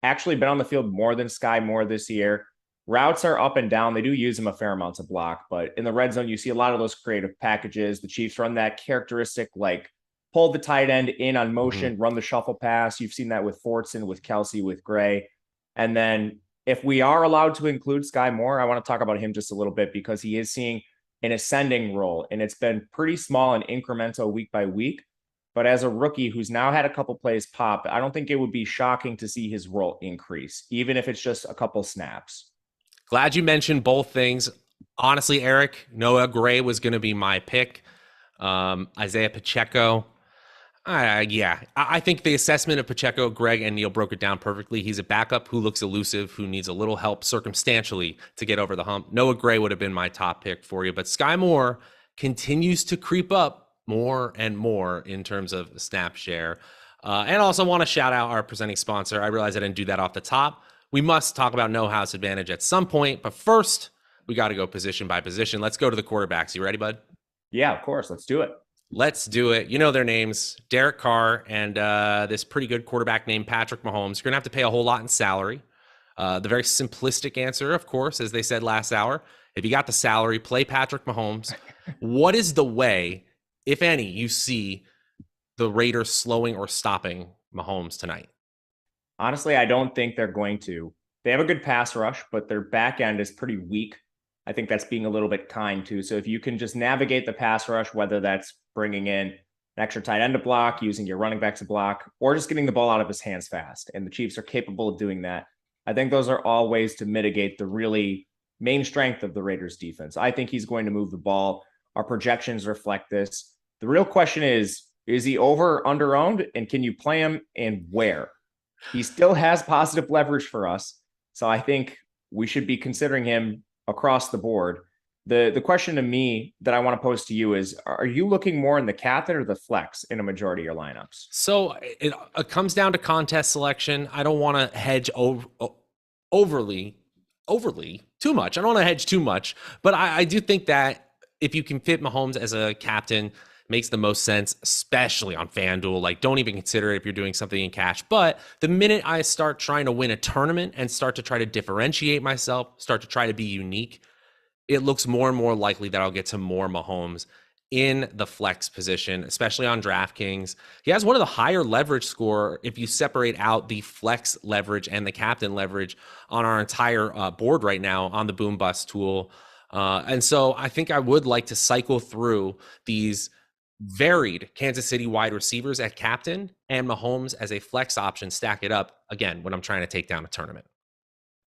actually been on the field more than Sky Moore this year. Routes are up and down. They do use him a fair amount to block, but in the red zone, you see a lot of those creative packages. The Chiefs run that characteristic, like pull the tight end in on motion, run the shuffle pass. You've seen that with Fortson, with Kelsey, with Gray. And then if we are allowed to include Sky Moore, I want to talk about him just a little bit because he is seeing an ascending role, and it's been pretty small and incremental week by week. But as a rookie who's now had a couple plays pop, I don't think it would be shocking to see his role increase, even if it's just a couple snaps. Glad you mentioned both things. Honestly, Eric, Noah Gray was going to be my pick. Isaiah Pacheco. I think the assessment of Pacheco, Greg and Neil broke it down perfectly. He's a backup who looks elusive, who needs a little help circumstantially to get over the hump. Noah Gray would have been my top pick for you, but Sky Moore continues to creep up more and more in terms of snap share. And also want to shout out our presenting sponsor. I realize I didn't do that off the top. We must talk about no house advantage at some point, but first we got to go position by position. Let's go to the quarterbacks. You ready, bud? Yeah, of course. Let's do it. Let's do it. You know their names, Derek Carr and this pretty good quarterback named Patrick Mahomes. You're going to have to pay a whole lot in salary. The very simplistic answer, of course, as they said last hour, if you got the salary, play Patrick Mahomes. What is the way, if any, you see the Raiders slowing or stopping Mahomes tonight? Honestly, I don't think they're going to. They have a good pass rush, but their back end is pretty weak. I think that's being a little bit kind too. So if you can just navigate the pass rush, whether that's bringing in an extra tight end to block, using your running back to block, or just getting the ball out of his hands fast, and the Chiefs are capable of doing that, I think those are all ways to mitigate the really main strength of the Raiders defense. I think he's going to move the ball. Our projections reflect this. The real question is he over or under owned, and can you play him and where? He still has positive leverage for us. So I think we should be considering him across the board. The question to me that I want to pose to you is, are you looking more in the catheter or the flex in a majority of your lineups? So it comes down to contest selection. I don't want to hedge overly too much. I don't want to hedge too much, but I do think that if you can fit Mahomes as a captain, makes the most sense, especially on FanDuel. Like, don't even consider it if you're doing something in cash. But the minute I start trying to win a tournament and start to try to differentiate myself, start to try to be unique, it looks more and more likely that I'll get to more Mahomes in the flex position, especially on DraftKings. He has one of the higher leverage score if you separate out the flex leverage and the captain leverage on our entire board right now on the Boom Bust tool. And so I think I would like to cycle through these varied Kansas City wide receivers at captain and Mahomes as a flex option, stack it up again when I'm trying to take down a tournament.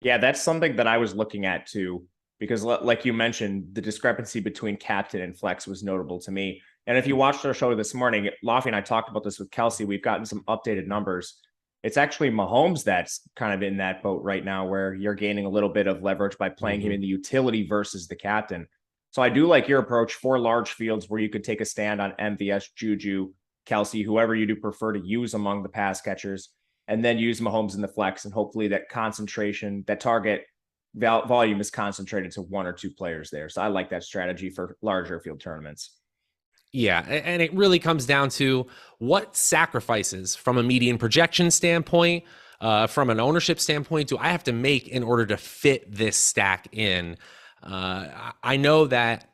Yeah, that's something that I was looking at too, because like you mentioned, the discrepancy between captain and flex was notable to me. And if you watched our show this morning, Lofty and I talked about this with Kelsey. We've gotten some updated numbers. It's actually Mahomes that's kind of in that boat right now, where you're gaining a little bit of leverage by playing him in the utility versus the captain. So I do like your approach for large fields where you could take a stand on MVS, Juju, Kelsey, whoever you do prefer to use among the pass catchers, and then use Mahomes in the flex. And hopefully that concentration, that target volume is concentrated to one or two players there. So I like that strategy for larger field tournaments. Yeah, and it really comes down to what sacrifices from a median projection standpoint, from an ownership standpoint, do I have to make in order to fit this stack in? I know that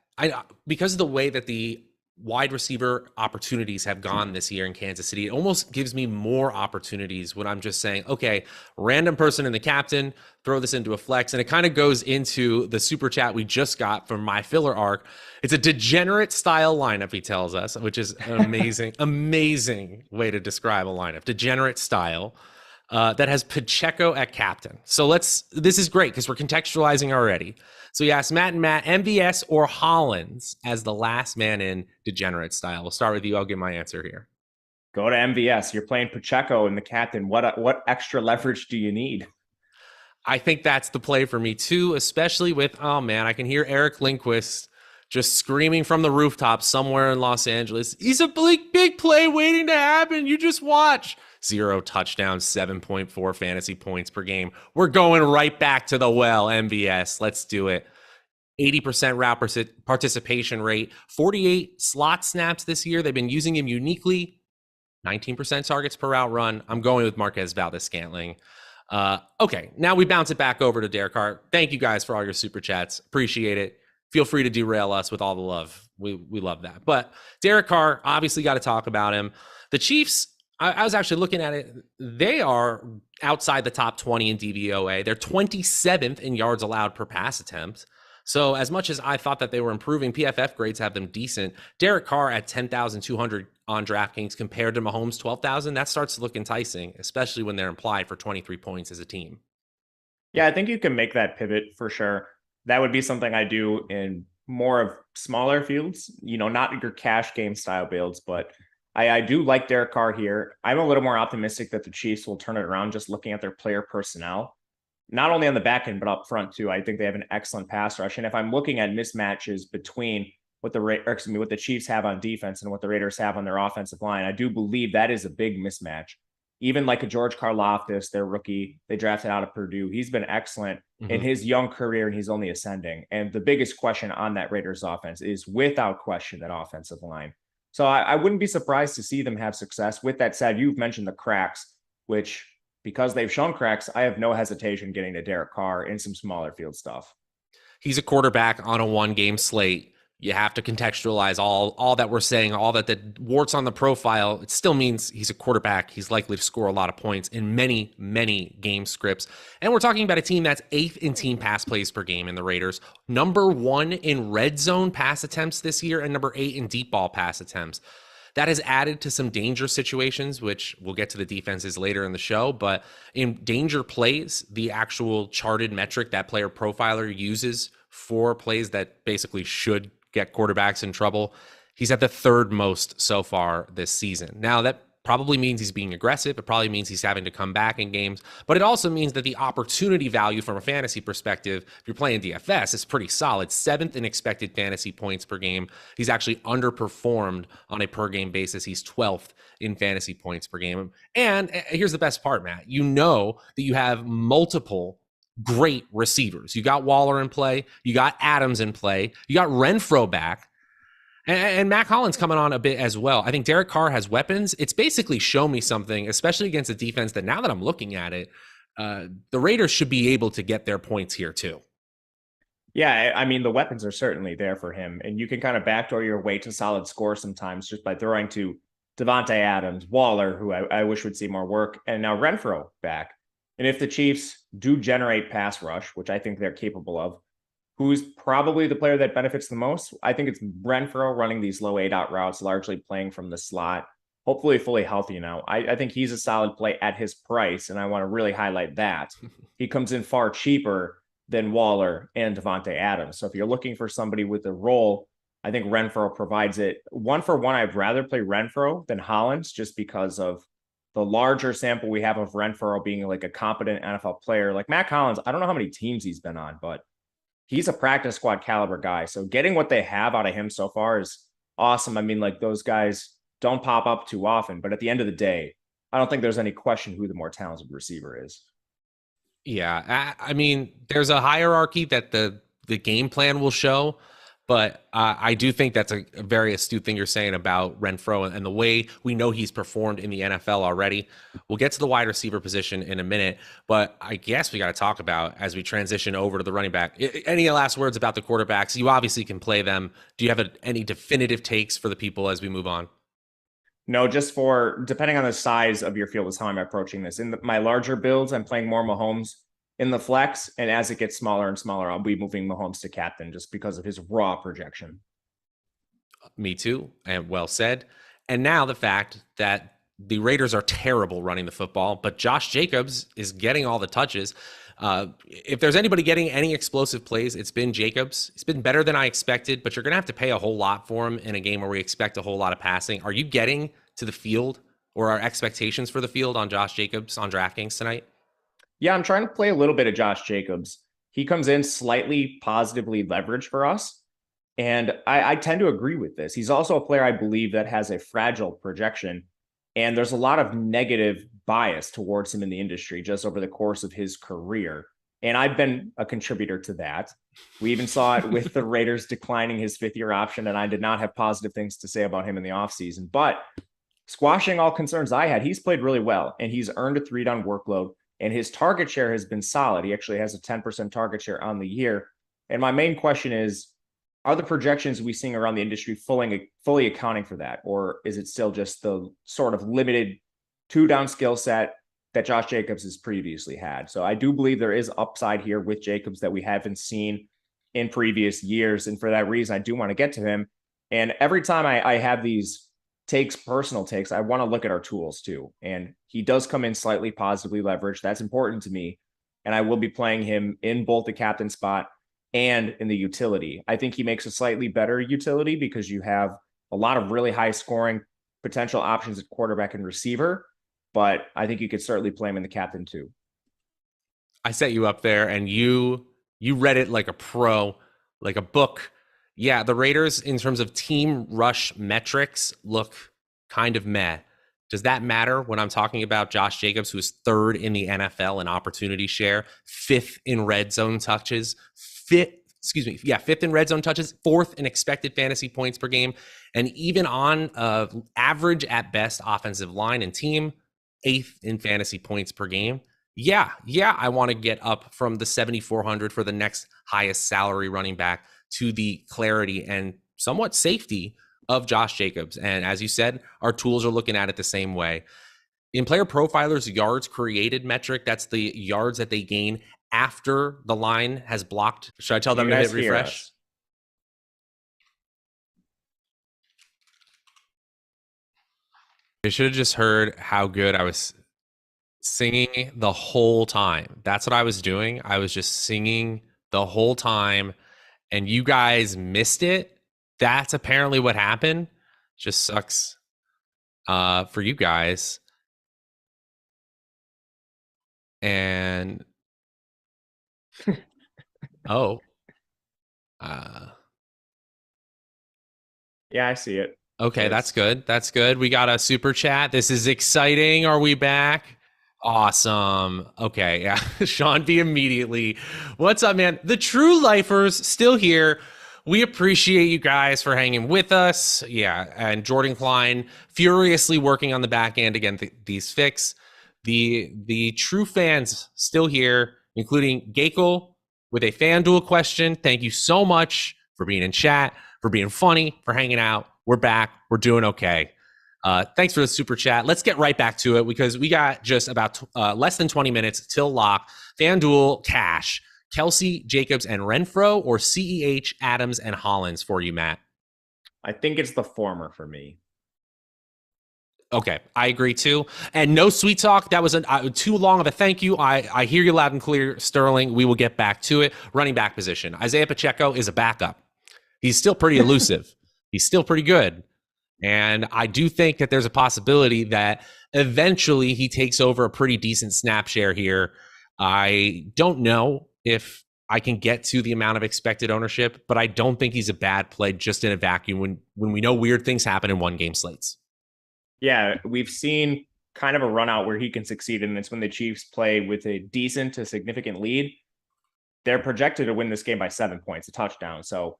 because of the way that the wide receiver opportunities have gone this year in Kansas City, it almost gives me more opportunities when I'm just saying, okay, random person in the captain, throw this into a flex. And it kind of goes into the super chat we just got from my filler arc. It's a degenerate style lineup, he tells us, which is an amazing, amazing way to describe a lineup. Degenerate style. That has Pacheco at captain. So this is great because we're contextualizing already. So you asked Matt, MVS or Hollins as the last man in degenerate style. We'll start with you. I'll give my answer here. Go to MVS. You're playing Pacheco in the captain. What extra leverage do you need? I think that's the play for me too, especially with, oh man, I can hear Eric Lindquist just screaming from the rooftop somewhere in Los Angeles. He's a big play waiting to happen. You just watch. 0 touchdowns, 7.4 fantasy points per game. We're going right back to the well, MVS. Let's do it. 80% route participation rate, 48 slot snaps this year. They've been using him uniquely. 19% targets per route run. I'm going with Marquez Valdez-Scantling. Okay, now we bounce it back over to Derek Carr. Thank you guys for all your super chats. Appreciate it. Feel free to derail us with all the love. We love that. But Derek Carr, obviously got to talk about him. The Chiefs, I was actually looking at it. They are outside the top 20 in DVOA. They're 27th in yards allowed per pass attempt. So as much as I thought that they were improving, PFF grades have them decent. Derek Carr at 10,200 on DraftKings compared to Mahomes 12,000, that starts to look enticing, especially when they're implied for 23 points as a team. Yeah, I think you can make that pivot for sure. That would be something I do in more of smaller fields, not your cash game style builds, but I do like Derek Carr here. I'm a little more optimistic that the Chiefs will turn it around just looking at their player personnel, not only on the back end, but up front too. I think they have an excellent pass rush. And if I'm looking at mismatches between what the Chiefs have on defense and what the Raiders have on their offensive line, I do believe that is a big mismatch. Even like a George Karlaftis, their rookie, they drafted out of Purdue. He's been excellent in his young career, and he's only ascending. And the biggest question on that Raiders offense is without question that offensive line. So I wouldn't be surprised to see them have success. With that said, you've mentioned the cracks, which because they've shown cracks, I have no hesitation getting to Derek Carr in some smaller field stuff. He's a quarterback on a one-game slate. You have to contextualize all that we're saying, all that the warts on the profile. It still means he's a quarterback. He's likely to score a lot of points in many, many game scripts. And we're talking about a team that's 8th in team pass plays per game in the Raiders, number 1 in red zone pass attempts this year, and number 8 in deep ball pass attempts. That has added to some danger situations, which we'll get to the defenses later in the show. But in danger plays, the actual charted metric that player profiler uses for plays that basically should get quarterbacks in trouble, he's at the 3rd most so far this season. Now, that probably means he's being aggressive. It probably means he's having to come back in games. But it also means that the opportunity value from a fantasy perspective, if you're playing DFS, is pretty solid. 7th in expected fantasy points per game. He's actually underperformed on a per game basis. He's 12th in fantasy points per game. And here's the best part, Matt. You know that you have multiple great receivers. You got Waller in play. You got Adams in play. You got Renfro back. And Mac Hollins coming on a bit as well. I think Derek Carr has weapons. It's basically show me something, especially against a defense that now that I'm looking at it, the Raiders should be able to get their points here too. Yeah, I mean, the weapons are certainly there for him, and you can kind of backdoor your way to solid score sometimes just by throwing to Devontae Adams, Waller, who I wish would see more work, and now Renfro back. And if the Chiefs do generate pass rush, which I think they're capable of, who's probably the player that benefits the most? I think it's Renfro running these low A-dot routes, largely playing from the slot, hopefully fully healthy now. I think he's a solid play at his price, and I want to really highlight that. He comes in far cheaper than Waller and Devontae Adams. So if you're looking for somebody with a role, I think Renfro provides it. One for one, I'd rather play Renfro than Hollins just because of the larger sample we have of Renfro being like a competent NFL player. Like Matt Collins, I don't know how many teams he's been on, but he's a practice squad caliber guy. So getting what they have out of him so far is awesome. I mean, like those guys don't pop up too often, but at the end of the day, I don't think there's any question who the more talented receiver is. Yeah, I mean, there's a hierarchy that the game plan will show, but I do think that's a very astute thing you're saying about Renfro and the way we know he's performed in the NFL already. We'll get to the wide receiver position in a minute, but I guess we got to talk about as we transition over to the running back. Any last words about the quarterbacks? You obviously can play them. Do you have any definitive takes for the people as we move on? No, just for depending on the size of your field is how I'm approaching this. In my larger builds, I'm playing more Mahomes in the flex. And as it gets smaller and smaller, I'll be moving Mahomes to captain just because of his raw projection. Me too. And well said. And now the fact that the Raiders are terrible running the football, but Josh Jacobs is getting all the touches. If there's anybody getting any explosive plays, it's been Jacobs. It's been better than I expected, but you're going to have to pay a whole lot for him in a game where we expect a whole lot of passing. Are you getting to the field or our expectations for the field on Josh Jacobs on DraftKings tonight? Yeah, I'm trying to play a little bit of Josh Jacobs. He comes in slightly positively leveraged for us. And I tend to agree with this. He's also a player, I believe, that has a fragile projection. And there's a lot of negative bias towards him in the industry just over the course of his career. And I've been a contributor to that. We even saw it with the Raiders declining his fifth-year option, and I did not have positive things to say about him in the offseason. But squashing all concerns I had, he's played really well, and he's earned a 3-down workload, and his target share has been solid. He actually has a 10% target share on the year. And my main question is, are the projections we seeing around the industry fully accounting for that? Or is it still just the sort of limited 2-down skill set that Josh Jacobs has previously had? So I do believe there is upside here with Jacobs that we haven't seen in previous years. And for that reason, I do want to get to him. And every time I have these personal takes, I want to look at our tools too. And he does come in slightly positively leveraged. That's important to me. And I will be playing him in both the captain spot and in the utility. I think he makes a slightly better utility because you have a lot of really high scoring potential options at quarterback and receiver, but I think you could certainly play him in the captain too. I set you up there and you read it like a pro, like a book. Yeah, the Raiders in terms of team rush metrics look kind of meh. Does that matter when I'm talking about Josh Jacobs, who is 3rd in the NFL in opportunity share, 5th in red zone touches, 5th in red zone touches, 4th in expected fantasy points per game, and even on average at best offensive line and team, 8th in fantasy points per game. Yeah, I want to get up from the 7,400 for the next highest salary running back to the clarity and somewhat safety of Josh Jacobs. And as you said, our tools are looking at it the same way. In Player Profiler's yards created metric, that's the yards that they gain after the line has blocked. Should I tell them to hit refresh? They should have just heard how good I was singing the whole time. That's what I was doing. I was just singing the whole time, and you guys missed it. That's apparently what happened. Just sucks for you guys. And yeah, I see it. Okay, that's good. That's good. We got a super chat. This is exciting. Are we back? Awesome. Okay, yeah. Sean B immediately. What's up, man? The true lifers still here. We appreciate you guys for hanging with us. Yeah, and Jordan Klein furiously working on the back end again. These fix. The true fans still here, including Gakel, with a FanDuel question. Thank you so much for being in chat, for being funny, for hanging out. We're back. We're doing okay. Thanks for the super chat. Let's get right back to it because we got just about less than 20 minutes till lock. FanDuel cash, Kelsey, Jacobs, and Renfro, or CEH, Adams, and Hollins for you, Matt? I think it's the former for me. Okay, I agree too. And no sweet talk. That was too long of a thank you. I hear you loud and clear, Sterling. We will get back to it. Running back position. Isaiah Pacheco is a backup. He's still pretty elusive. He's still pretty good. And I do think that there's a possibility that eventually he takes over a pretty decent snap share here. I don't know if I can get to the amount of expected ownership, but I don't think he's a bad play just in a vacuum when we know weird things happen in one game slates. Yeah, we've seen kind of a run out where he can succeed, and it's when the Chiefs play with a decent to significant lead. They're projected to win this game by 7 points, a touchdown. So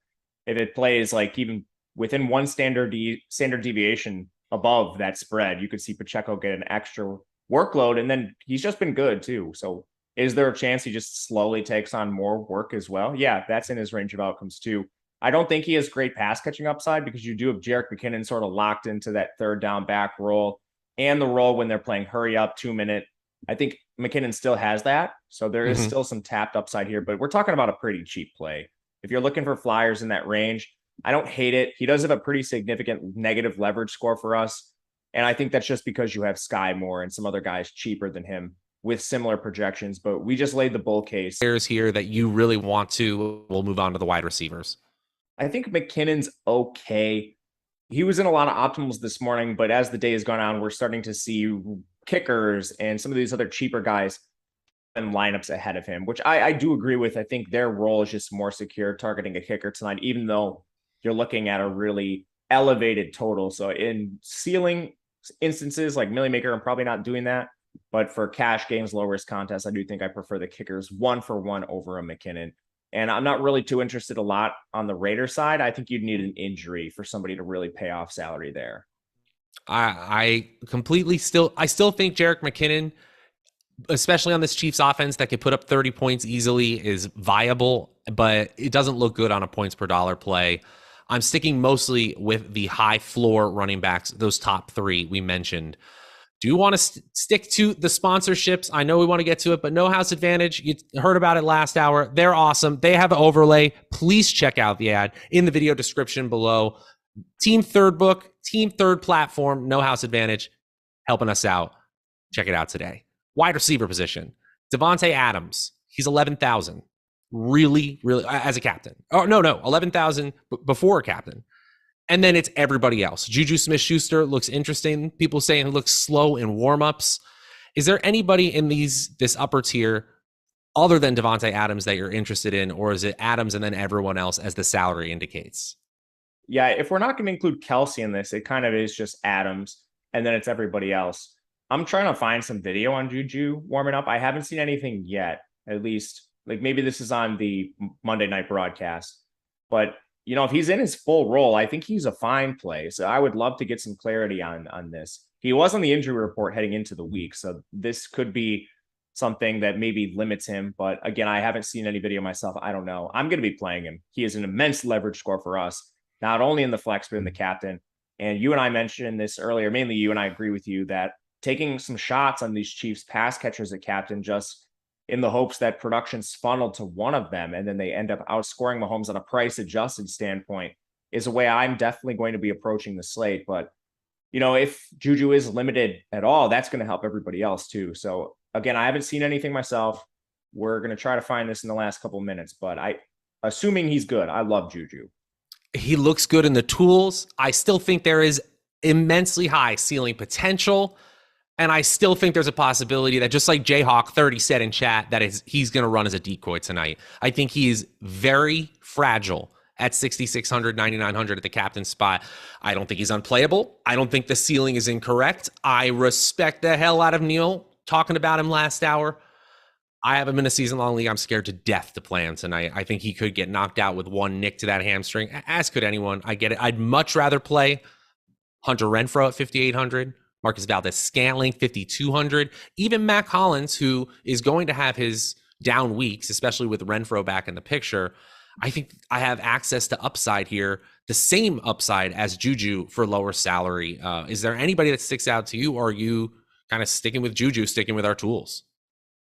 if it plays like even within one standard deviation above that spread, you could see Pacheco get an extra workload, and then he's just been good too. So is there a chance he just slowly takes on more work as well? Yeah, that's in his range of outcomes too. I don't think he has great pass catching upside because you do have Jerick McKinnon sort of locked into that third down back role and the role when they're playing hurry up 2 minute. I think McKinnon still has that. So there is still some tapped upside here, but we're talking about a pretty cheap play. If you're looking for flyers in that range, I don't hate it. He does have a pretty significant negative leverage score for us. And I think that's just because you have Sky Moore and some other guys cheaper than him with similar projections. But we just laid the bull case. There's here that you really want to. We'll move on to the wide receivers. I think McKinnon's okay. He was in a lot of optimals this morning, but as the day has gone on, we're starting to see kickers and some of these other cheaper guys in lineups ahead of him, which I do agree with. I think their role is just more secure targeting a kicker tonight, even though you're looking at a really elevated total. So in ceiling instances like Millie Maker, I'm probably not doing that. But for cash games, low risk contests, I do think I prefer the kickers 1-for-1 over a McKinnon. And I'm not really too interested a lot on the Raider side. I think you'd need an injury for somebody to really pay off salary there. I still think Jerick McKinnon, especially on this Chiefs offense that could put up 30 points easily, is viable, but it doesn't look good on a points per dollar play. I'm sticking mostly with the high floor running backs, those top three we mentioned. Do you want to stick to the sponsorships? I know we want to get to it, but No House Advantage, you heard about it last hour. They're awesome. They have an overlay. Please check out the ad in the video description below. Team Third Book, Team Third Platform, No House Advantage, helping us out. Check it out today. Wide receiver position. Devontae Adams, he's 11,000. Really, as a captain. Oh, no, 11,000 before a captain. And then it's everybody else. Juju Smith-Schuster looks interesting. People saying it looks slow in warmups. Is there anybody in this upper tier other than Devontae Adams that you're interested in, or is it Adams and then everyone else as the salary indicates? Yeah, if we're not going to include Kelsey in this, it kind of is just Adams, and then it's everybody else. I'm trying to find some video on Juju warming up. I haven't seen anything yet, at least. Like maybe this is on the Monday night broadcast. But you know, if he's in his full role, I think he's a fine play. So I would love to get some clarity on this. He was on the injury report heading into the week. So this could be something that maybe limits him. But again, I haven't seen any video myself. I don't know. I'm going to be playing him. He is an immense leverage score for us, not only in the flex, but in the captain. And you and I mentioned this earlier, mainly you, and I agree with you that taking some shots on these Chiefs pass catchers at captain just in the hopes that production's funneled to one of them and then they end up outscoring Mahomes on a price adjusted standpoint is a way I'm definitely going to be approaching the slate. But, you know, if Juju is limited at all, that's going to help everybody else too. So again, I haven't seen anything myself. We're going to try to find this in the last couple of minutes, but assuming he's good, I love Juju. He looks good in the tools. I still think there is immensely high ceiling potential. And I still think there's a possibility that just like Jayhawk30 said in chat, that he's going to run as a decoy tonight. I think he is very fragile at 6,600, 9,900 at the captain spot. I don't think he's unplayable. I don't think the ceiling is incorrect. I respect the hell out of Neil talking about him last hour. I have him in a season-long league. I'm scared to death to play him tonight. I think he could get knocked out with one nick to that hamstring, as could anyone. I get it. I'd much rather play Hunter Renfro at 5,800. Marcus Valdez-Scantling, 5,200. Even Mac Hollins, who is going to have his down weeks, especially with Renfro back in the picture, I think I have access to upside here, the same upside as Juju for lower salary. Is there anybody that sticks out to you, or are you kind of sticking with Juju, sticking with our tools?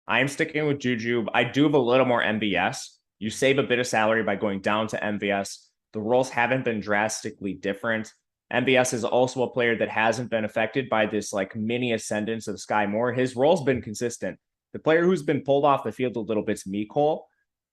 I am sticking with Juju. I do have a little more MVS. You save a bit of salary by going down to MVS. The roles haven't been drastically different. MVS is also a player that hasn't been affected by this like mini ascendance of Sky Moore. His role's been consistent. The player who's been pulled off the field a little bit's Cole.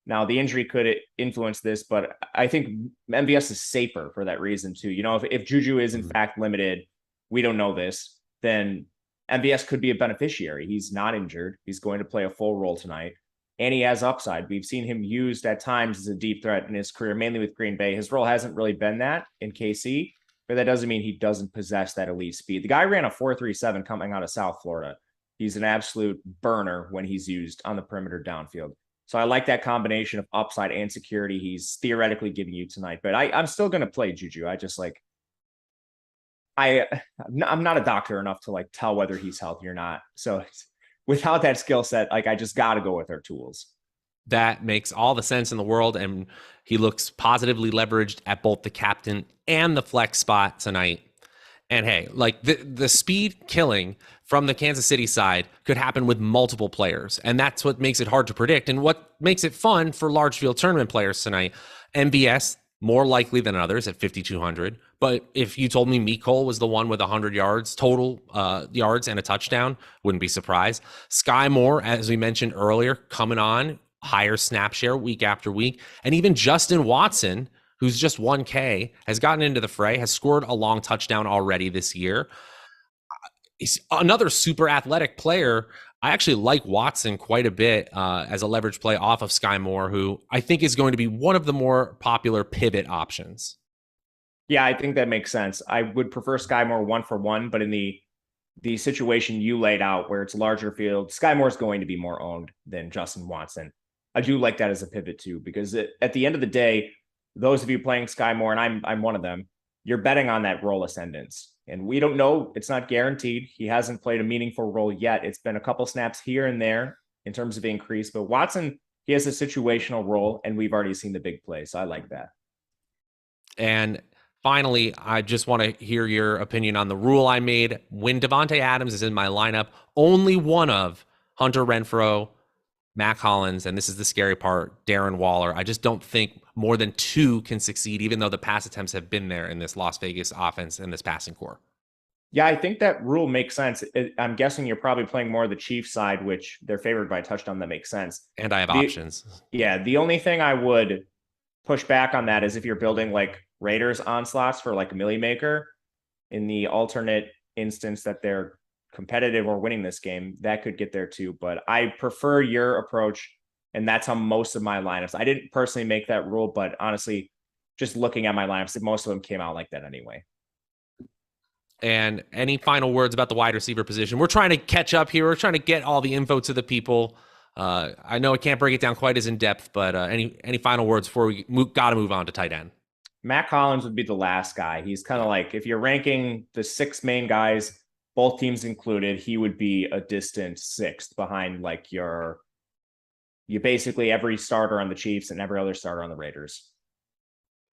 Now, the injury could influence this, but I think MVS is safer for that reason, too. You know, if Juju is in fact limited, we don't know this, then MVS could be a beneficiary. He's not injured. He's going to play a full role tonight, and he has upside. We've seen him used at times as a deep threat in his career, mainly with Green Bay. His role hasn't really been that in KC, but that doesn't mean he doesn't possess that elite speed. The guy ran a 4.37 coming out of South Florida. He's an absolute burner when he's used on the perimeter downfield. So I like that combination of upside and security he's theoretically giving you tonight. But I'm still going to play Juju. I just like, I'm not a doctor enough to like tell whether he's healthy or not. So without that skill set, like I just got to go with our tools. That makes all the sense in the world. And he looks positively leveraged at both the captain and the flex spot tonight. And hey, like the speed killing from the Kansas City side could happen with multiple players. And that's what makes it hard to predict and what makes it fun for large field tournament players tonight. MBS, more likely than others at 5,200. But if you told me Cole was the one with 100 yards, total yards and a touchdown, wouldn't be surprised. Sky Moore, as we mentioned earlier, coming on, higher snap share week after week. And even Justin Watson, who's just 1K, has gotten into the fray, has scored a long touchdown already this year. He's another super athletic player. I actually like Watson quite a bit as a leverage play off of Sky Moore, who I think is going to be one of the more popular pivot options. Yeah, I think that makes sense. I would prefer Sky Moore 1-for-1, but in the situation you laid out where it's larger field, Sky Moore is going to be more owned than Justin Watson. I do like that as a pivot too, because at the end of the day, those of you playing Sky Moore, and I'm one of them, you're betting on that role ascendance. And we don't know, it's not guaranteed. He hasn't played a meaningful role yet. It's been a couple snaps here and there in terms of increase, but Watson, he has a situational role and we've already seen the big play. So I like that. And finally, I just want to hear your opinion on the rule I made. When Devontae Adams is in my lineup, only one of Hunter Renfro, Mac Hollins, and this is the scary part, Darren Waller. I just don't think more than two can succeed, even though the pass attempts have been there in this Las Vegas offense and this passing core. Yeah, I think that rule makes sense. I'm guessing you're probably playing more of the Chiefs side, which they're favored by a touchdown. That makes sense. And I have options. Yeah, the only thing I would push back on that is if you're building like Raiders onslaughts for like a Millie Maker, in the alternate instance that they're competitive or winning this game, that could get there too. But I prefer your approach, and that's how most of my lineups. I didn't personally make that rule, but honestly, just looking at my lineups, most of them came out like that anyway. And any final words about the wide receiver position? We're trying to catch up here. We're trying to get all the info to the people. I know I can't break it down quite as in depth, but any final words before we got to move on to tight end? Mac Hollins would be the last guy. He's kind of like, if you're ranking the six main guys, both teams included, he would be a distant sixth behind like you basically every starter on the Chiefs and every other starter on the Raiders.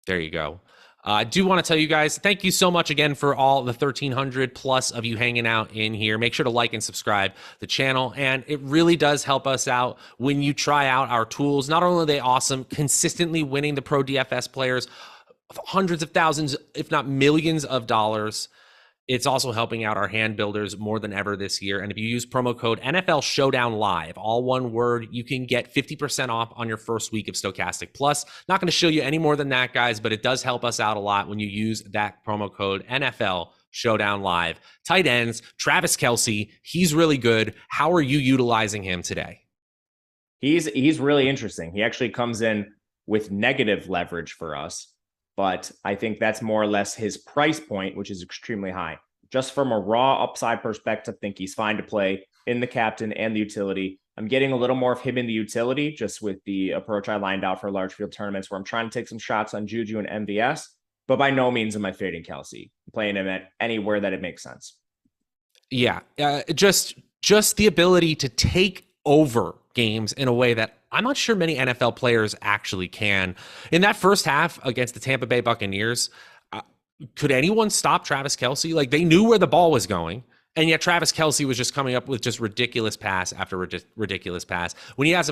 There you go. I do want to tell you guys, thank you so much again for all the 1,300 plus of you hanging out in here. Make sure to like and subscribe the channel. And it really does help us out when you try out our tools. Not only are they awesome, consistently winning the pro DFS players hundreds of thousands, if not millions of dollars. It's also helping out our hand builders more than ever this year. And if you use promo code NFL Showdown Live, all one word, you can get 50% off on your first week of Stokastic Plus. Not going to show you any more than that, guys, but it does help us out a lot when you use that promo code NFL Showdown Live. Tight ends, Travis Kelsey, he's really good. How are you utilizing him today? He's really interesting. He actually comes in with negative leverage for us, but I think that's more or less his price point, which is extremely high. Just from a raw upside perspective, I think he's fine to play in the captain and the utility. I'm getting a little more of him in the utility just with the approach I lined out for large field tournaments where I'm trying to take some shots on Juju and MVS, but by no means am I fading Kelsey. I'm playing him at anywhere that it makes sense. Yeah, just the ability to take over games in a way that I'm not sure many NFL players actually can. In that first half against the Tampa Bay Buccaneers, could anyone stop Travis Kelsey? Like, they knew where the ball was going, and yet Travis Kelsey was just coming up with just ridiculous pass after ridiculous pass. When he has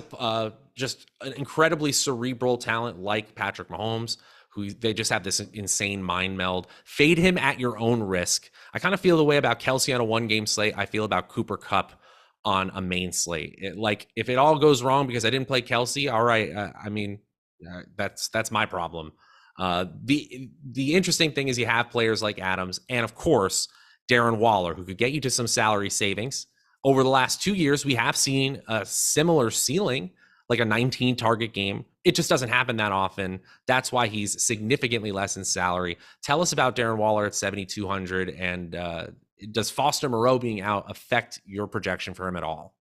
just an incredibly cerebral talent like Patrick Mahomes, who they just have this insane mind meld, fade him at your own risk. I kind of feel the way about Kelsey on a one-game slate I feel about Cooper Kupp on a main slate. Like, if it all goes wrong because I didn't play Kelsey, all right, that's my problem. The interesting thing is you have players like Adams and, of course, Darren Waller, who could get you to some salary savings. Over the last 2 years, we have seen a similar ceiling, like a 19 target game. It just doesn't happen that often. That's why he's significantly less in salary. Tell us about Darren Waller at 7,200, and does Foster Moreau being out affect your projection for him at all?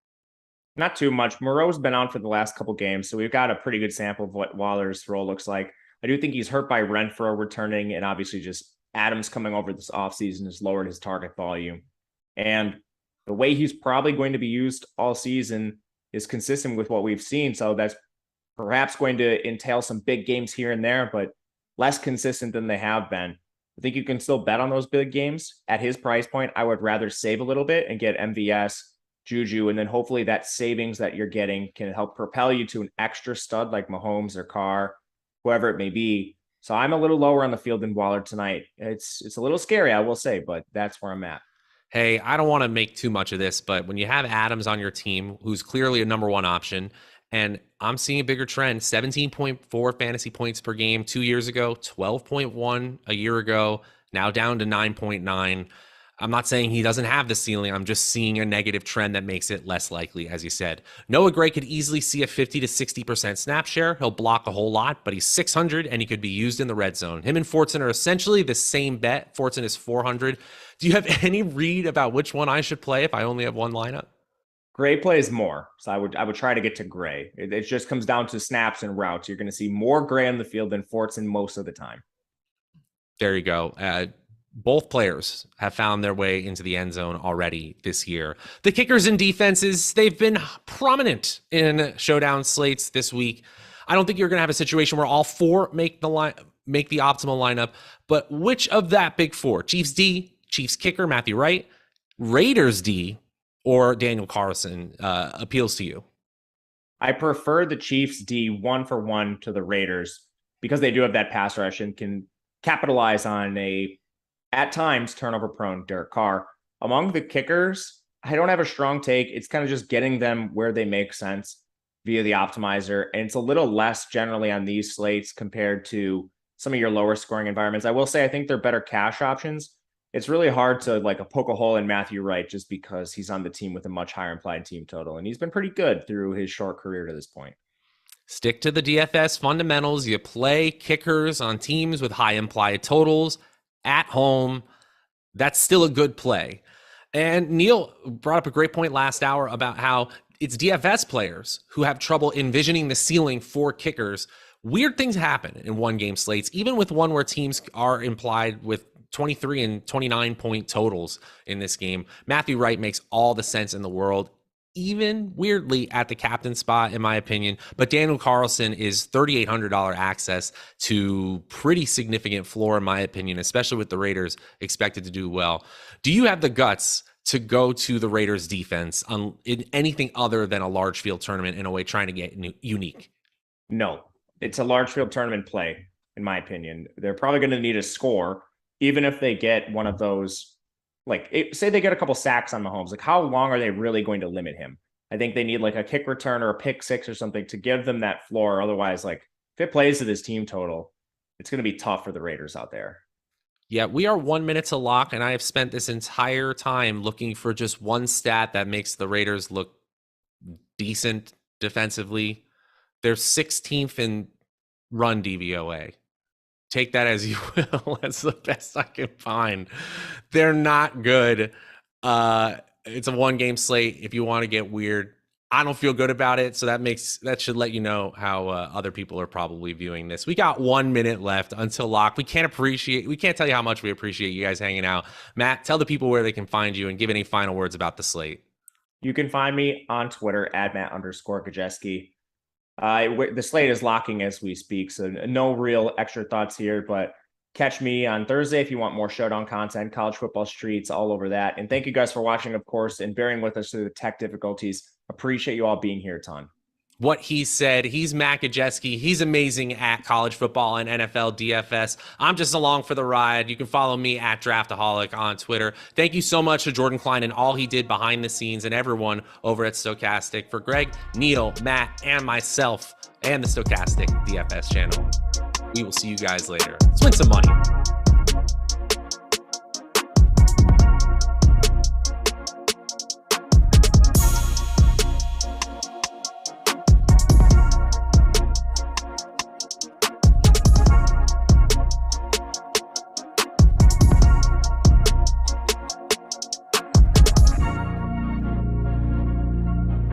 Not too much. Moreau's been on for the last couple games, so we've got a pretty good sample of what Waller's role looks like. I do think he's hurt by Renfro returning, and obviously just Adams coming over this offseason has lowered his target volume. And the way he's probably going to be used all season is consistent with what we've seen. So that's perhaps going to entail some big games here and there, but less consistent than they have been. I think you can still bet on those big games. At his price point, I would rather save a little bit and get MVS, Juju, and then hopefully that savings that you're getting can help propel you to an extra stud like Mahomes or Carr, whoever it may be. So I'm a little lower on the field than Waller tonight. It's a little scary, I will say, but that's where I'm at. Hey, I don't want to make too much of this, but when you have Adams on your team, who's clearly a number one option, and I'm seeing a bigger trend, 17.4 fantasy points per game 2 years ago, 12.1 a year ago, now down to 9.9. I'm not saying he doesn't have the ceiling. I'm just seeing a negative trend that makes it less likely, as you said. Noah Gray could easily see a 50 to 60% snap share. He'll block a whole lot, but he's 600 and he could be used in the red zone. Him and Fortson are essentially the same bet. Fortson is 400. Do you have any read about which one I should play if I only have one lineup? Gray plays more, so I would try to get to Gray. It just comes down to snaps and routes. You're going to see more Gray on the field than Fortson most of the time. There you go. Both players have found their way into the end zone already this year. The kickers and defenses, they've been prominent in Showdown slates this week. I don't think you're going to have a situation where all four make the optimal lineup, but which of that big four, Chiefs D, Chiefs kicker Matthew Wright, Raiders D, or Daniel Carlson appeals to you? I prefer the Chiefs D 1-for-1 to the Raiders because they do have that pass rush and can capitalize on a, at times, turnover-prone Derek Carr. Among the kickers, I don't have a strong take. It's kind of just getting them where they make sense via the optimizer, and it's a little less generally on these slates compared to some of your lower scoring environments. I will say I think they're better cash options. It's really hard to poke a hole in Matthew Wright just because he's on the team with a much higher implied team total, and he's been pretty good through his short career to this point. Stick to the DFS fundamentals. You play kickers on teams with high implied totals at home. That's still a good play. And Neil brought up a great point last hour about how it's DFS players who have trouble envisioning the ceiling for kickers. Weird things happen in one game slates, even with one where teams are implied with 23 and 29 point totals in this game. Matthew Wright makes all the sense in the world, even weirdly at the captain spot, in my opinion. But Daniel Carlson is $3,800 access to pretty significant floor, in my opinion, especially with the Raiders expected to do well. Do you have the guts to go to the Raiders defense in anything other than a large field tournament in a way trying to get unique? No, it's a large field tournament play, in my opinion. They're probably going to need a score, even if they get one of those, say they get a couple sacks on Mahomes. How long are they really going to limit him? I think they need a kick return or a pick six or something to give them that floor. Otherwise, if it plays to this team total, it's going to be tough for the Raiders out there. Yeah, we are 1 minute to lock, and I have spent this entire time looking for just one stat that makes the Raiders look decent defensively. They're 16th in run DVOA. Take that as you will. That's the best I can find. They're not good. It's a one-game slate. If you want to get weird, I don't feel good about it. So that should let you know how other people are probably viewing this. We got 1 minute left until lock. We can't tell you how much we appreciate you guys hanging out. Matt, tell the people where they can find you and give any final words about the slate. You can find me on Twitter at Matt_Gajewski. The slate is locking as we speak, so no real extra thoughts here, but catch me on Thursday if you want more Showdown content, college football streets, all over that. And thank you guys for watching, of course, and bearing with us through the tech difficulties. Appreciate you all being here a ton. What he said, he's Matt Gajewski. He's amazing at college football and NFL DFS. I'm just along for the ride. You can follow me at Draftaholic on Twitter. Thank you so much to Jordan Klein and all he did behind the scenes and everyone over at Stokastic. For Greg, Neil, Matt, and myself, and the Stokastic DFS channel, we will see you guys later. Let's win some money.